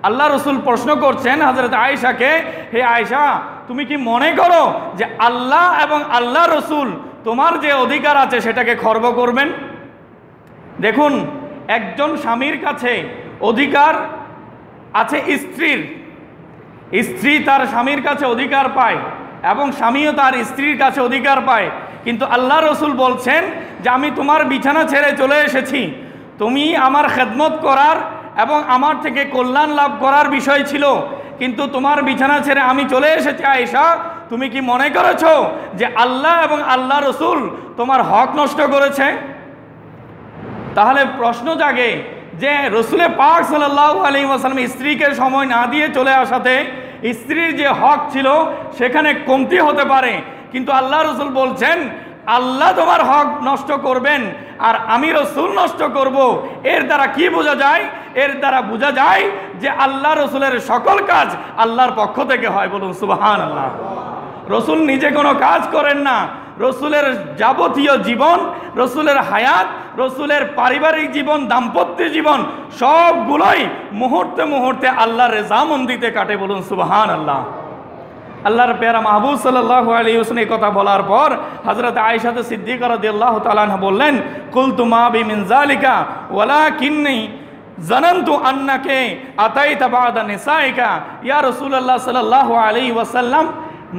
আল্লাহ রসুল প্রশ্ন করছেন হযরত আয়েশাকে, হে আয়েশা তুমি কি মনে করো যে আল্লাহ এবং আল্লাহ রসুল তোমার যে অধিকার আছে সেটাকে খর্ব করবেন? দেখুন, একজন স্বামীর কাছে অধিকার আছে স্ত্রীর, স্ত্রী তার স্বামীর কাছে অধিকার পায় এবং স্বামীও তার স্ত্রীর কাছে অধিকার পায়। কিন্তু আল্লাহ রসুল বলছেন যে আমি তোমার বিছানা ছেড়ে চলে এসেছি, তুমি আমার খেদমত করার এবং আমার থেকে কল্যাণ লাভ করার বিষয় ছিল, কিন্তু তোমার বিছানা ছেড়ে আমি চলে এসেছি। আয়েশা তুমি কি মনে করেছো যে আল্লাহ এবং আল্লাহ রসুল তোমার হক নষ্ট করেছে? তাহলে প্রশ্ন জাগে যে রসুলে পাক সাল্লাল্লাহু আলাইহি ওয়াসাল্লাম স্ত্রীকে সময় না দিয়ে চলে আসাতে স্ত্রীর যে হক ছিল সেখানে কমতি হতে পারে, কিন্তু আল্লাহ রসুল বলছেন আল্লাহ তোমার হক নষ্ট করবেন আর আমি রসুল নষ্ট করব। এর দ্বারা কি বোঝা যায়? এর দ্বারা বোঝা যায় যে আল্লাহ রসুলের সকল কাজ আল্লাহর পক্ষ থেকে হয়। বলুন সুবহানাল্লাহ। রসুল নিজে কোনো কাজ করেন না, রসুলের যাবতীয় জীবন, রসুলের হায়াত, রসুলের পারিবারিক জীবন, দাম্পত্য জীবন সবগুলোই মুহূর্তে মুহূর্তে আল্লাহর রেজামন্দিতে কাটে। বলুন সুবহানাল্লাহ। আল্লাহর প্যারা মাহবুব সাল্লাল্লাহু আলাইহি ওয়াসাল্লাম এই কথা বলার পর হযরত আয়েশা সিদ্দিকা রাদিয়াল্লাহু তাআলা আনহা বললেন, কুলতু মা বিমিন যালিকা ওয়ালাকিন্নী জানান্তু আন্নাকে আতাইতা বাদা নিসাইকা। ইয়া রাসূলুল্লাহ সাল্লাল্লাহু আলাইহি ওয়াসাল্লাম,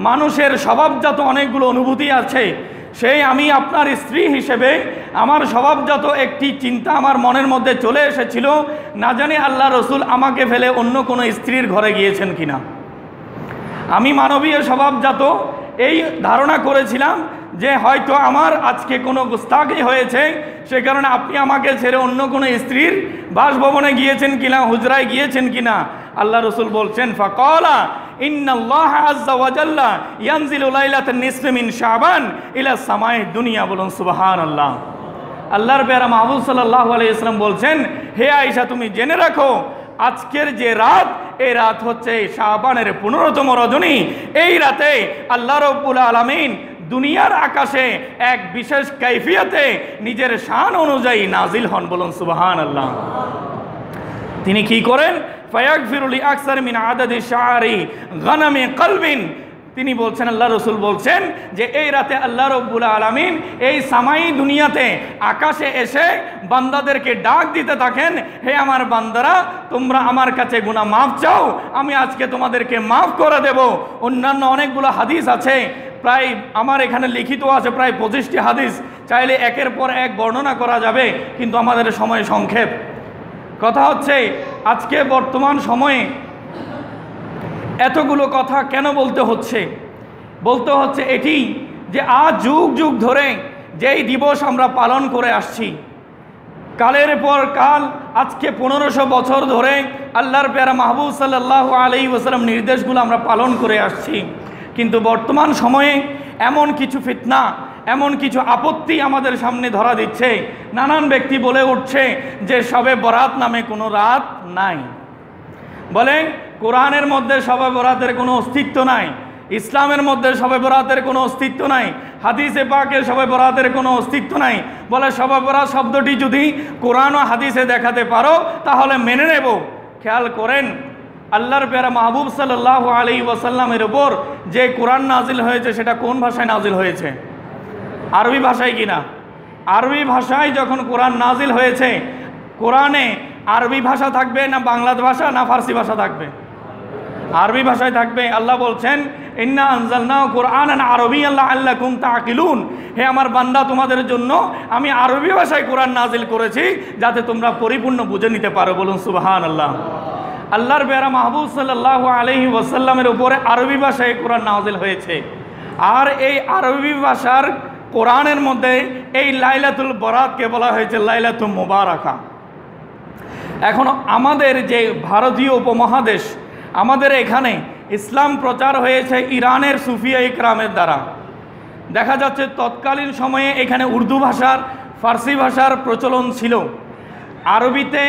মানুষের স্বভাবজাত অনেকগুলো অনুভূতি আছে, সেই আমি আপনার স্ত্রী হিসেবে আমার স্বভাবজাত একটি চিন্তা আমার মনের মধ্যে চলে এসেছিল, না জানি আল্লাহ রসুল আমাকে ফেলে অন্য কোনো স্ত্রীর ঘরে গিয়েছেন কিনা। আমি মানবীয় স্বভাবজাত এই ধারণা করেছিলাম যে হয়তো আমার আজকে কোনো গুস্তাখি হয়েছে, সে কারণে আপনি আমাকে ছেড়ে অন্য কোনো স্ত্রীর বাসভবনে গিয়েছেন কিনা, হুজরায় গিয়েছেন কিনা। আল্লাহ রসুল বলছেন ফাকালা ইন্নাল্লাহ আযজা ওয়া জাল্লা ইয়ানজিলু লাইলাতান নিসফি মিন শাবান ইলা সামাই দুনিয়া। বলুন সুবহানাল্লাহ। আল্লাহর প্যারা মাহবুব সাল্লাল্লাহু আলাইহি ওয়াসাল্লাম বলছেন, হে আয়েশা তুমি জেনে রাখো আজকের যে রাত, এই রাত হচ্ছে শাবানের 15তম রজনী। এই রাতে আল্লাহ রাব্বুল আলামিন দুনিয়ার আকাশে এক বিশেষ কাইফিয়তে নিজের শান অনুযায়ী নাজিল হন। বলুন সুবহানাল্লাহ। তিনি কি করেন? ফায়াগফিরু লি আকসার মিন আদাদি শাআরি গানামি কলবিন। তিনি বলছেন, আল্লাহ রসুল বলছেন যে এই রাতে আল্লাহ রব্বুল আলামিন এই সামাই দুনিয়াতে আকাশে এসে বান্দাদেরকে ডাক দিতে থাকেন, হে আমার বান্দারা তোমরা আমার কাছে গুনাহ মাফ চাও, আমি আজকে তোমাদেরকে মাফ করে দেব। অন্যান্য অনেকগুলো হাদিস আছে, প্রায় আমার এখানে লিখিত আছে প্রায় 25টি হাদিস, চাইলে একের পর এক বর্ণনা করা যাবে, কিন্তু আমাদের সময় সংক্ষেপ। কথা হচ্ছে আজকে বর্তমান সময়ে এতগুলো কথা কেন বলতে হচ্ছে এটি যে আজ যুগ যুগ ধরে যেই দিবস আমরা পালন করে আসছি, কালের পর কাল আজকে 1500 বছর ধরে আল্লাহর প্যারা মাহবুব সাল্লাল্লাহু আলাইহি ওয়াসাল্লাম নির্দেশগুলো আমরা পালন করে আসছি, কিন্তু বর্তমান সময়ে এমন কিছু ফিতনা, এমন কিছু আপত্তি আমাদের সামনে ধরা দিচ্ছে। নানান ব্যক্তি বলে উঠছে যে শবে বরাত নামে কোনো রাত নাই, বলে কোরআনের মধ্যে শবে বরাতের কোনো অস্তিত্ব নাই, ইসলামের মধ্যে শবে বরাতের কোনো অস্তিত্ব নাই, হাদিসে পাকে শবে বরাতের কোনো অস্তিত্ব নাই। বলে শবে বরাত শব্দটি যদি কোরআন ও হাদিসে দেখাতে পারো তাহলে মেনে নেব। খেয়াল করেন আল্লাহর প্যারা মাহবুব সাল্লাল্লাহু আলাইহি ওয়াসাল্লামের উপর যে কোরআন নাজিল হয়েছে সেটা কোন ভাষায় নাজিল হয়েছে? আরবি ভাষায় কিনা? আরবি ভাষায় যখন কোরআন নাজিল হয়েছে, কোরআনে আরবি ভাষা থাকবে না বাংলা ভাষা না ফার্সি ভাষা থাকবে? আরবি ভাষায় থাকবে। আল্লাহ বলছেন ইন্না আনজালনাহু কুরআনান আরাবিয়্যান লাআল্লাকুম তাআকিলুন, হে আমার বান্দা তোমাদের জন্য আমি আরবি ভাষায় কোরআন নাজিল করেছি যাতে তোমরা পরিপূর্ণ বুঝে নিতে পারো। বলুন সুবহানাল্লাহ। আল্লাহর প্যারা মাহবুব সাল্লাল্লাহু আলাইহি ওয়াসাল্লামের উপরে আরবি ভাষায় কোরআন নাজিল হয়েছে, আর এই আরবি ভাষার কোরআনের মধ্যে এই লাইলাতুল বরাতকে বলা হয়েছে লাইলাতুল মুবারাকা। এখন আমাদের যে ভারতীয় উপমহাদেশ, আমাদের এখানে ইসলাম প্রচার হয়েছে ইরানের সুফিয়া ইকরামের দ্বারা। দেখা যাচ্ছে তৎকালীন সময়ে এখানে উর্দু ভাষার, ফার্সি ভাষার প্রচলন ছিল। আরবিতে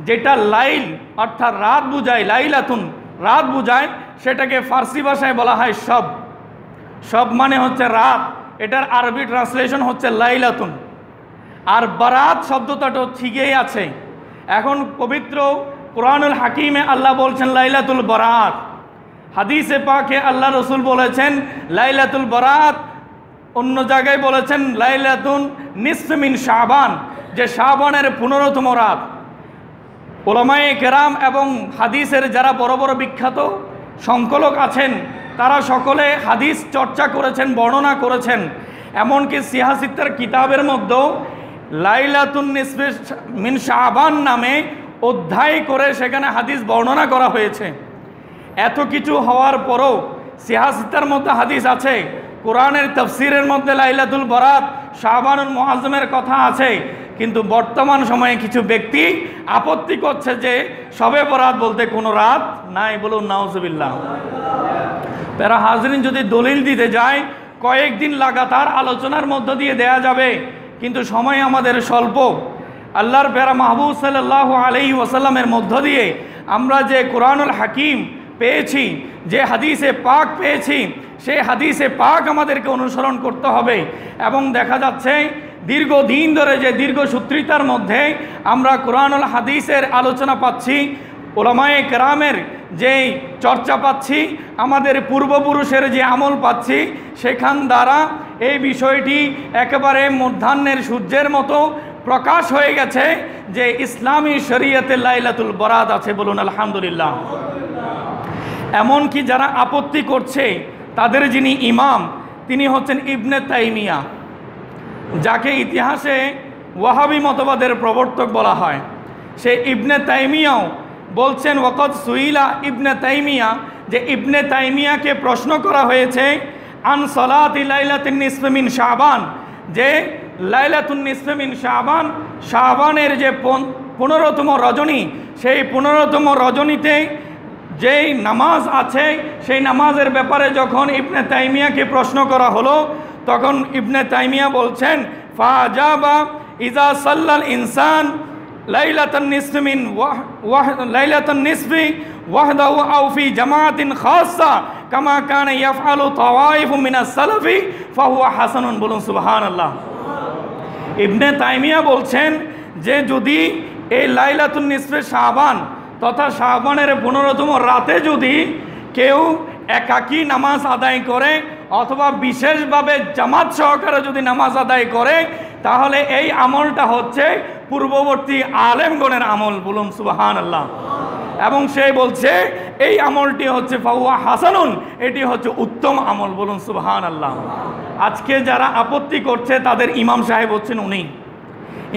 যেটা লাইল অর্থাৎ রাত বুঝায়, লাইলাতুন রাত বুঝায়, সেটাকে ফার্সি ভাষায় বলা হয় শব। শব মানে হচ্ছে রাত, এটার আরবি ট্রান্সলেশন হচ্ছে লাইলাতুন। আর বারাত শব্দটাও ঠিকই আছে। এখন পবিত্র কোরআনুল হাকিমে আল্লাহ বলছেন লাইলাতুল বারাত, হাদিসে পাকে আল্লাহ রসুল বলেছেন লাইলাতুল বারাত, অন্য জায়গায় বলেছেন লাইলাতুন নিসফি মিন শাবান, যে শাবানের 15তম রাত। উলামায়ে কেরাম এবং হাদিসের যারা বড় বড় বিখ্যাত সংকলক আছেন তারা সকলে হাদিস চর্চা করেছেন, বর্ণনা করেছেন। এমনকি সিয়াসিত্তার কিতাবের মধ্যেও লাইলাতুন নিসফি মিন শাবান নামে অধ্যায় করে সেখানে হাদিস বর্ণনা করা হয়েছে। এত কিছু হওয়ার পরও সিয়াসিত্তার মধ্যে হাদিস আছে, কোরআনের তাফসিরের মধ্যে লাইলাতুল বারাত শাবানুল মুআজ্জমের কথা আছে, কিন্তু বর্তমান সময়ে কিছু ব্যক্তি আপত্তি করছে যে শবে বরাত বলতে কোনো রাত নাই। বলুন নাউজুবিল্লাহ। প্যারা হাজরিন, যদি দলিল দিতে যায় কয়েকদিন লাগাতার আলোচনার মধ্য দিয়ে দেয়া যাবে, কিন্তু সময় আমাদের স্বল্প। আল্লাহর প্যারা মাহবুব সাল্লাল্লাহু আলাইহি ওয়াসাল্লামের মধ্য দিয়ে আমরা যে কোরআনুল হাকিম পেয়েছি, যে হাদিসে পাক পেয়েছি, সেই হাদিসে পাক আমাদেরকে অনুসরণ করতে হবে। এবং দেখা যাচ্ছে দীর্ঘদিন ধরে যে দীর্ঘসূত্রিতার মধ্যে আমরা কোরআনুল হাদিসের আলোচনা পাচ্ছি, উলামায়ে কেরামের যে চর্চা পাচ্ছি, আমাদের পূর্বপুরুষের যে আমল পাচ্ছি, সেখান দ্বারা এই বিষয়টি একেবারে মধ্যাহ্নের সূর্যের মতো প্রকাশ হয়ে গেছে যে ইসলামী শরীয়তে লাইলাতুল বারাত আছে। বলুন আলহামদুলিল্লাহ। এমনকি যারা আপত্তি করছে তাদের যিনি ইমাম তিনি হচ্ছেন ইবনে তাইমিয়া। যাকে ইতিহাসে ওয়াহাবি মতবাদের প্রবর্তক বলা হয়, সে ইবনে তাইমিয়াও বলছেন ওয়াকাদ সুইলা ইবনে তাইমিয়া, যে ইবনে তাইমিয়াকে প্রশ্ন করা হয়েছে আন সালাতি লাইলাতুন নিসফি মিন শাবান, যে লাইলাতুন নিসফি মিন শাবান, শাবানের যে 15তম রজনী, সেই 15তম রজনীতে যেই নামাজ আছে সেই নামাজের ব্যাপারে যখন ইবনে তাইমিয়াকে প্রশ্ন করা হলো, তখন ইবনে তাইমিয়া বলছেন ফাজাবা ইজা সাল্লাল ইনসান লাইলাতুন নিসফি মিন লাইলাতুন নিসফি ওয়াহদাহু আও ফি জামাআতিন খাসসা কামা কানা ইয়াফআলু তাওয়াইফু মিনাস সালাফি ফাহুয়া হাসানুন। বলুন সুবহানাল্লাহ। ইবনে তাইমিয়া বলছেন যে যদি এই লাইলাতুন নিসফে শাবান তথা শাবানের 15তম রাতে যদি কেউ একাকী নামাজ আদায় করে অথবা বিশেষভাবে জামাত সহকারে যদি নামাজ আদায় করে, তাহলে এই আমলটা হচ্ছে পূর্ববর্তী আলেমগণের আমল। বলুন সুবহানাল্লাহ। এবং সে বলছে এই আমলটি হচ্ছে ফাহুয়া হাসানুন, এটি হচ্ছে উত্তম আমল। বলুন সুবহানাল্লাহ। আজকে যারা আপত্তি করছে তাদের ইমাম সাহেব হচ্ছেন উনি।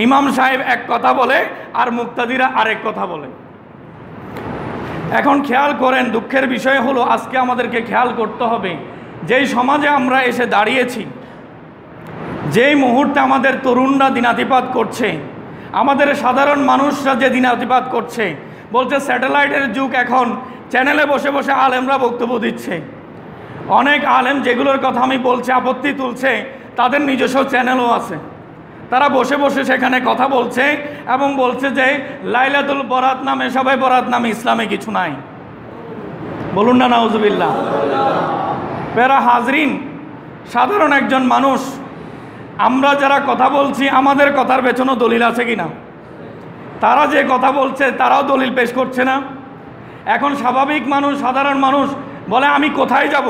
ইমাম সাহেব এক কথা বলে আর মুক্তাদিরা আরেক কথা বলে। এখন খেয়াল করেন, দুঃখের বিষয় হলো আজকে আমাদেরকে খেয়াল করতে হবে যেই সমাজে আমরা এসে দাঁড়িয়েছি, যেই মুহূর্তে আমাদের তরুণরা দিনাতিপাত করছে, আমাদের সাধারণ মানুষরা যে দিনাতিপাত করছে, বলছে স্যাটেলাইটের যুগ, এখন চ্যানেলে বসে বসে আলেমরা বক্তব্য দিচ্ছে। অনেক আলেম যেগুলোর কথা আমি বলছি আপত্তি তুলছে, তাদের নিজস্ব চ্যানেলও আছে, তারা বসে বসে সেখানে কথা বলছে এবং বলছে যে লাইলাতুল বরাত নামে, সবাই বরাত নামে ইসলামে কিছু নাই। বলুন না নাউজুবিল্লাহ। প্যারা হাজরিন, সাধারণ একজন মানুষ, আমরা যারা কথা বলছি আমাদের কথার পেছনে দলিল আছে কি না? তারা যে কথা বলছে তারাও দলিল পেশ করছে না। এখন স্বাভাবিক মানুষ, সাধারণ মানুষ বলে আমি কোথায় যাব,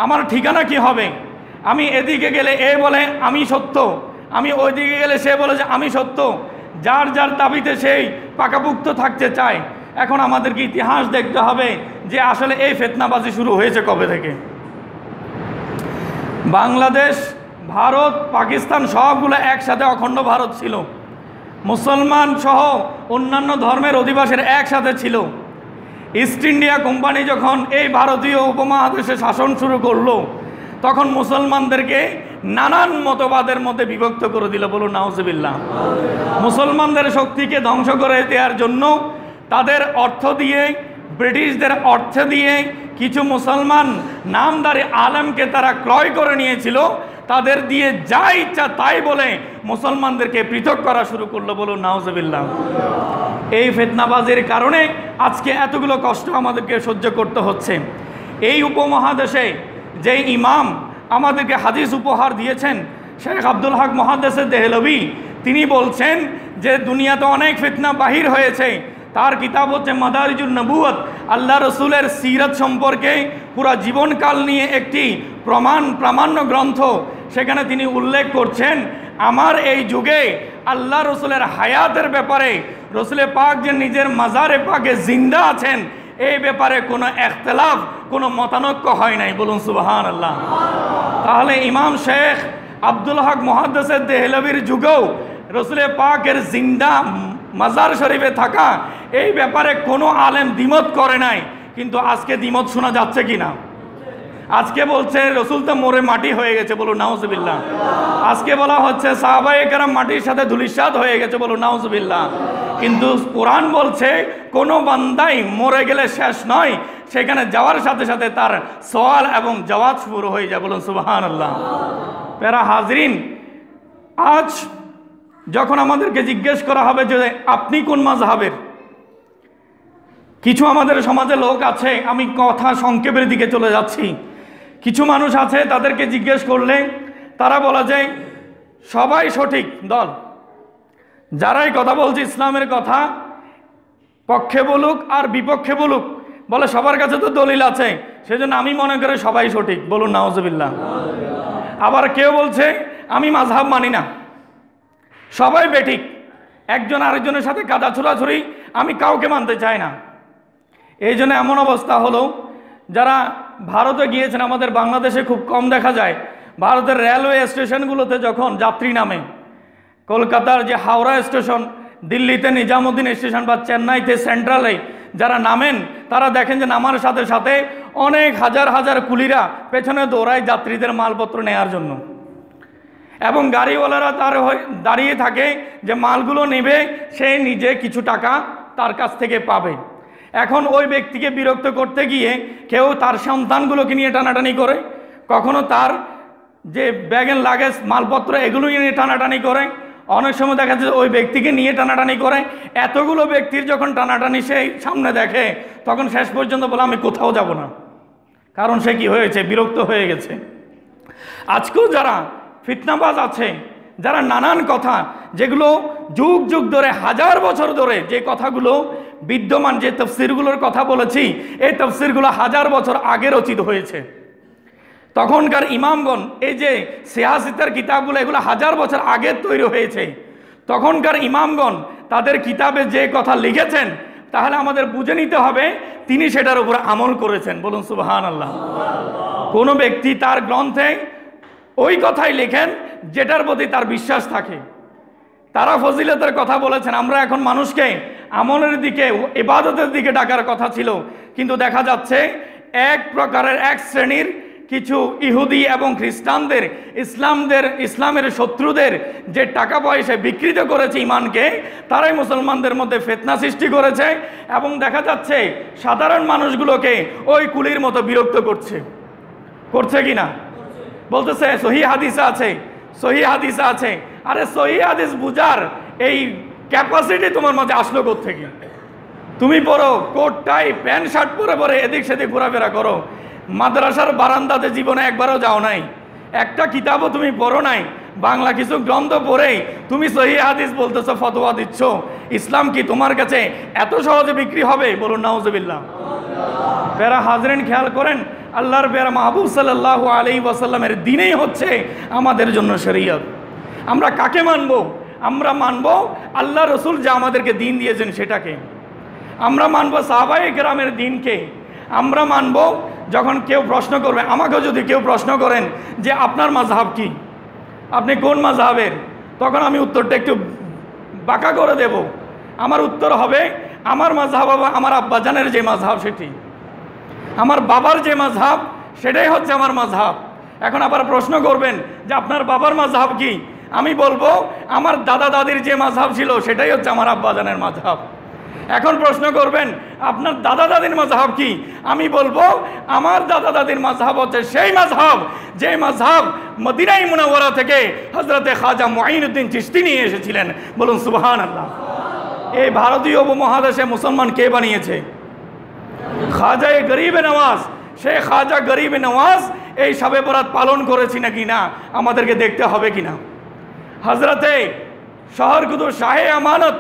আমার ঠিকানা কি হবে? আমি এদিকে গেলে এ বলে আমি সত্য, আমি ওইদিকে গেলে সে বলে যে আমি সত্য। যার যার দাবিতে সেই পাকাপুক্ত থাকতে চায়। এখন আমাদেরকে ইতিহাস দেখতে হবে যে আসলে এই ফিতনাবাজি শুরু হয়েছে কবে থেকে। বাংলাদেশ, ভারত, পাকিস্তান সবগুলো একসাথে অখণ্ড ভারত ছিল, মুসলমান সহ অন্যান্য ধর্মের অধিবাসীরা একসাথে ছিল। ইস্ট ইন্ডিয়া কোম্পানি যখন এই ভারতীয় উপমহাদেশে শাসন শুরু করলো, তখন মুসলমানদেরকে নানান মতবাদের মধ্যে বিভক্ত করে দিল। বলুন নাউজুবিল্লাহ। মুসলমানদের শক্তিকে ধ্বংস করে দেওয়ার জন্য তাদের অর্থ দিয়ে, ব্রিটিশদের অর্থ দিয়ে কিছু মুসলমান নামদারি আলেমকে তারা ক্রয় করে নিয়েছিল, তাদের দিয়ে যা ইচ্ছা তাই বলে মুসলমানদেরকে পৃথক করা শুরু করলো। বলুন নাউজুবিল্লাহ। এই ফিতনাবাজির কারণে আজকে এতগুলো কষ্ট আমাদেরকে সহ্য করতে হচ্ছে। এই উপমহাদেশে যেই ইমাম আমাদেরকে হাদিস উপহার দিয়েছেন, শেখ আব্দুল হক মুহাদ্দিস দেহলভী, তিনি বলছেন যে দুনিয়াতে অনেক ফিতনা বাহির হয়েছে। তার কিতাব হচ্ছে মাদারিজুন নবুয়ত, আল্লাহ রসুলের সিরাত সম্পর্কে পুরা জীবনকাল নিয়ে একটি প্রামাণ্য গ্রন্থ। সেখানে তিনি উল্লেখ করছেন আমার এই যুগে আল্লাহ রসুলের হায়াতের ব্যাপারে, রসুলের পাক যে নিজের মাজারে পাকে জিন্দা আছেন, এই ব্যাপারে কোনো ইখতিলাফ, কোনো মতানৈক্য হয় নাই। বলুন সুবহানাল্লাহ। তাহলে ইমাম শেখ আব্দুল হক মুহাদ্দিস দেহলভীর যুগেও রসুলের পাকের জিন্দা মাজার শরীফে থাকা এই ব্যাপারে কোনো আলেম দ্বিমত করে নাই। কিন্তু আজকে দ্বিমত শোনা যাচ্ছে কি না? আজকে বলছে রসুল তো মরে মাটি হয়ে গেছে। বলুন নাউজুবিল্লাহ। আজকে বলা হচ্ছে সাহাবায়ে কেরাম মাটির সাথে ধূলিসাৎ হয়ে গেছে। বলুন নাউজুবিল্লাহ। কিন্তু কোরআন বলছে কোনো বান্দাই মরে গেলে শেষ নয়, সেখানে যাওয়ার সাথে সাথে তার সওয়াল এবং জবাব শুরু হয়ে যায়। বলুন সুবহানাল্লাহ। প্যারা হাজরিন, আজ যখন আমাদেরকে জিজ্ঞেস করা হবে যে আপনি কোন মাযহাবের, কিছু আমাদের সমাজে লোক আছে, আমি কথা সংক্ষেপের দিকে চলে যাচ্ছি, কিছু মানুষ আছে তাদেরকে জিজ্ঞেস করলে তারা বলা যায় সবাই সঠিক দল, যারাই কথা বলছে ইসলামের কথা, পক্ষে বলুক আর বিপক্ষে বলুক, বলে সবার কাছে তো দলিল আছে, সেজন্য আমি মনে করি সবাই সঠিক। বলুন নাউজুবিল্লাহ। আবার কেউ বলছে আমি মাযহাব মানি না, সবাই বেঠিক, একজন আরেকজনের সাথে কাদা ছোড়াছুড়ি, আমি কাউকে মানতে চাই না। এই জন্য এমন অবস্থা হলো, যারা ভারতে গিয়েছেন, আমাদের বাংলাদেশে খুব কম দেখা যায়, ভারতের রেলওয়ে স্টেশনগুলোতে যখন যাত্রী নামে, কলকাতার যে হাওড়া স্টেশন, দিল্লিতে নিজামুদ্দিন স্টেশন বা চেন্নাইতে সেন্ট্রালে যারা নামেন, তারা দেখেন যে নামার সাথে সাথে অনেক হাজার হাজার কুলিরা পেছনে দৌড়ায় যাত্রীদের মালপত্র নেওয়ার জন্য, এবং গাড়িওয়ালারা তার দাঁড়িয়ে থাকে যে মালগুলো নেবে, সে নিজে কিছু টাকা তার কাছ থেকে পাবে। এখন ওই ব্যক্তিকে বিরক্ত করতে গিয়ে কেউ তার সন্তানগুলোকে নিয়ে টানাটানি করে, কখনো তার যে ব্যাগ এন্ড লাগেজ মালপত্র এগুলো নিয়ে টানাটানি করে, অনেক সময় দেখা যাচ্ছে ওই ব্যক্তিকে নিয়ে টানাটানি করে। এতগুলো ব্যক্তির যখন টানাটানি সে সামনে দেখে, তখন শেষ পর্যন্ত বলে আমি কোথাও যাব না, কারণ সে কি হয়েছে, বিরক্ত হয়ে গেছে। আজকেও যারা ফিতনাবাজ আছে, যারা নানান কথা যেগুলো যুগ যুগ ধরে, হাজার বছর ধরে যে কথাগুলো বিদ্যমান, যে তফসিরগুলোর কথা বলেছি, এই তফসিরগুলো হাজার বছর আগে রচিত হয়েছে। তখনকার ইমামগণ, এই যে সিয়াসিতের কিতাবগুলো, এগুলো হাজার বছর আগে তৈরি হয়েছে। তখনকার ইমামগণ তাদের কিতাবে যে কথা লিখেছেন, তাহলে আমাদের বুঝে নিতে হবে তিনি সেটার উপর আমল করেছেন। বলুন সুবহানাল্লাহ। কোনো ব্যক্তি তার গ্রন্থে ওই কথাই লেখেন যেটার প্রতি তার বিশ্বাস থাকে। তারা ফজিলতের কথা বলেছেন। আমরা এখন মানুষকে আমলের দিকে, ইবাদতের দিকে ডাকার কথা ছিল, কিন্তু দেখা যাচ্ছে এক প্রকারের, এক শ্রেণীর কিছু ইহুদি এবং খ্রিস্টানদের, ইসলামের শত্রুদের যে টাকা পয়সা বিকৃত করেছে ইমানকে, তারাই মুসলমানদের মধ্যে ফিতনা সৃষ্টি করেছে, এবং দেখা যাচ্ছে সাধারণ মানুষগুলোকে ওই কুলির মতো বিরক্ত করছে কিনা। বলতেছে সহি হাদিস আছে, সহি হাদিস আছে। আরে সহি হাদিস বুঝার এই ক্যাপাসিটি তোমার মাঝে আসলো কোত্থেকে? তুমি পড়ো কোট টাই প্যান্ট শার্ট পরে পরে এদিক সেদিক ঘোরাফেরা করো, মাদ্রাসার বারান্দাতে জীবনে একবারও যাও নাই, একটা কিতাবও তুমি পড়ো নাই, বাংলা কিছু গ্রন্থ পড়েই তুমি সহি হাদিস বলতেছো, ফতোয়া দিচ্ছ। ইসলাম কি তোমার কাছে এত সহজে বিক্রি হবে? বলুন নাউজুবিল্লাহ। প্যারা হাজরিন, খেয়াল করেন, আল্লাহর প্যারা মাহবুব সাল্লাল্লাহু আলাইহি ওয়াসাল্লামের দিনেই হচ্ছে আমাদের জন্য শরীয়ত। আমরা কাকে মানব? আমরা মানব আল্লাহ রসুল যা আমাদেরকে দিন দিয়েছেন সেটাকে। আমরা মানব সাহাবায়ে কেরামের দিনকে। আমরা মানব, যখন কেউ প্রশ্ন করবে, আমাকেও যদি কেউ প্রশ্ন করেন যে আপনার মাযহাব কি, আপনি কোন মাযহাবের, তখন আমি উত্তরটা একটু বাঁকা করে দেব। আমার উত্তর হবে আমার মাযহাব, আমার আব্বাজানের যে মাযহাব সেটি, আমার বাবার যে মাযহাব সেটাই হচ্ছে আমার মাযহাব। এখন আবার প্রশ্ন করবেন যে আপনার বাবার মাযহাব কি, আমি বলবো আমার দাদা দাদির যে মাযহাব ছিল সেটাই হচ্ছে আমার আব্বাজানের মাযহাব। এখন প্রশ্ন করবেন আপনার দাদা দাদির মাযহাব কি, আমি বলবো আমার দাদা দাদির মাযহাব হচ্ছে সেই মাযহাব যে মাযহাব মদিনায়ে মুনাওয়ারা থেকে হযরতে খাজা মুঈনুদ্দিন চিশতি নিয়ে এসেছিলেন। বলুন সুবহানাল্লাহ। এই ভারতীয় উপমহাদেশে মুসলমান কে বানিয়েছে? খাজায়ে গরিবে নওয়াজ। সেই খাজা গরিবে নওয়াজ এই শবে বরাত পালন করেছি নাকি না আমাদেরকে দেখতে হবে কিনা। হযরতে শহর কুতুব শাহে আমানত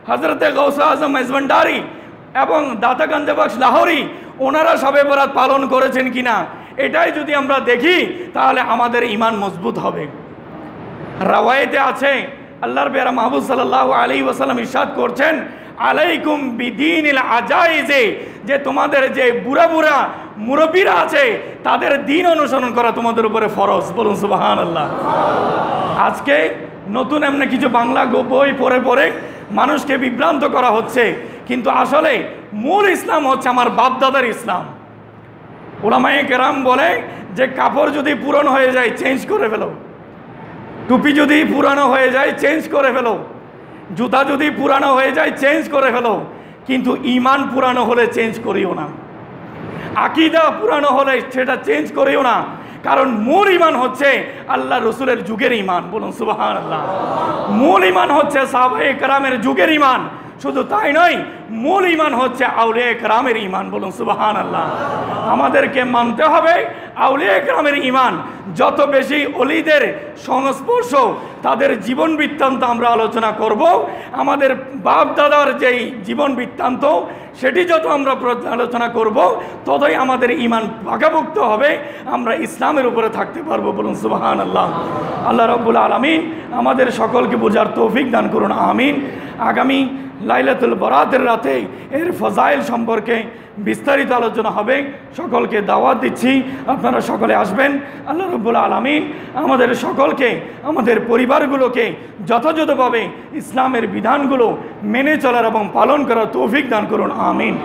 হযরতে গৌসে আজম মেজভান্ডারি এবং দাতা গঞ্জ বখশ লাহোরি, ওনারা শবে বরাত পালন করেছেন কিনা, এটাই যদি আমরা দেখি তাহলে আমাদের ঈমান মজবুত হবে। রাওয়ায়েতে আছে, আল্লাহর প্যারা মাহবুব সাল্লাল্লাহু আলাইহি ওয়াসাল্লাম ইরশাদ করছেন, আলাইকুম বিদীনিল আজাইজে, যে তোমাদের যে বুড়া বুড়া মুরব্বীরা আছে তাদের দিন অনুসরণ করা তোমাদের উপরে ফরজ। বলুন সুবহানাল্লাহ। আজকে নতুন এমনি কিছু বাংলা বই পড়ে পড়ে মানুষকে বিভ্রান্ত করা হচ্ছে, কিন্তু আসলে মূল ইসলাম হচ্ছে আমার বাপদাদার ইসলাম। উলামায়ে কেরাম বলে যে কাপড় যদি পুরনো হয়ে যায় চেঞ্জ করে ফেলো, টুপি যদি পুরানো হয়ে যায় চেঞ্জ করে ফেলো, জুতা যদি পুরানো হয়ে যায় চেঞ্জ করে ফেলো, কিন্তু ঈমান পুরানো হলে চেঞ্জ করিও না। আকীদা পুরানো হলে সেটা চেঞ্জ করিও না, কারণ মূল ঈমান হচ্ছে আল্লাহ রসুলের যুগের ঈমান। বলুন সুবহানাল্লাহ। মূল ঈমান হচ্ছে সাহাবায়ে কেরামের যুগের ঈমান। শুধু তাই নয়, মূল ঈমান হচ্ছে আউলিয়া কেরামের ঈমান। বলুন সুবহানাল্লাহ। আমাদেরকে মানতে হবে আউলিয়া কেরামের ঈমান। যত বেশি অলিদের সংস্পর্শ, তাদের জীবন বৃত্তান্ত আমরা আলোচনা করব, আমাদের বাপ দাদার যেই জীবন বৃত্তান্ত সেটি যত আমরা আলোচনা করব, ততই আমাদের ঈমান পাকাপোক্ত হবে, আমরা ইসলামের উপরে থাকতে পারবো। বলুন সুবহানাল্লাহ। আল্লাহ রাব্বুল আলামিন আমাদের সকলকে বোঝার তৌফিক দান করুন, আমিন। আগামী লাইলাতুল বরাতের রাতে এর ফজাইল সম্পর্কে বিস্তারিত আলোচনা হবে। সকলকে দাওয়াত দিচ্ছি, আপনারা সকলে আসবেন। আল্লাহ রাব্বুল আলামিন আমাদের সকলকে, আমাদের পরিবারগুলোকে যথাযথভাবে ইসলামের বিধানগুলো মেনে চলার এবং পালন করার তৌফিক দান করুন। আমিন।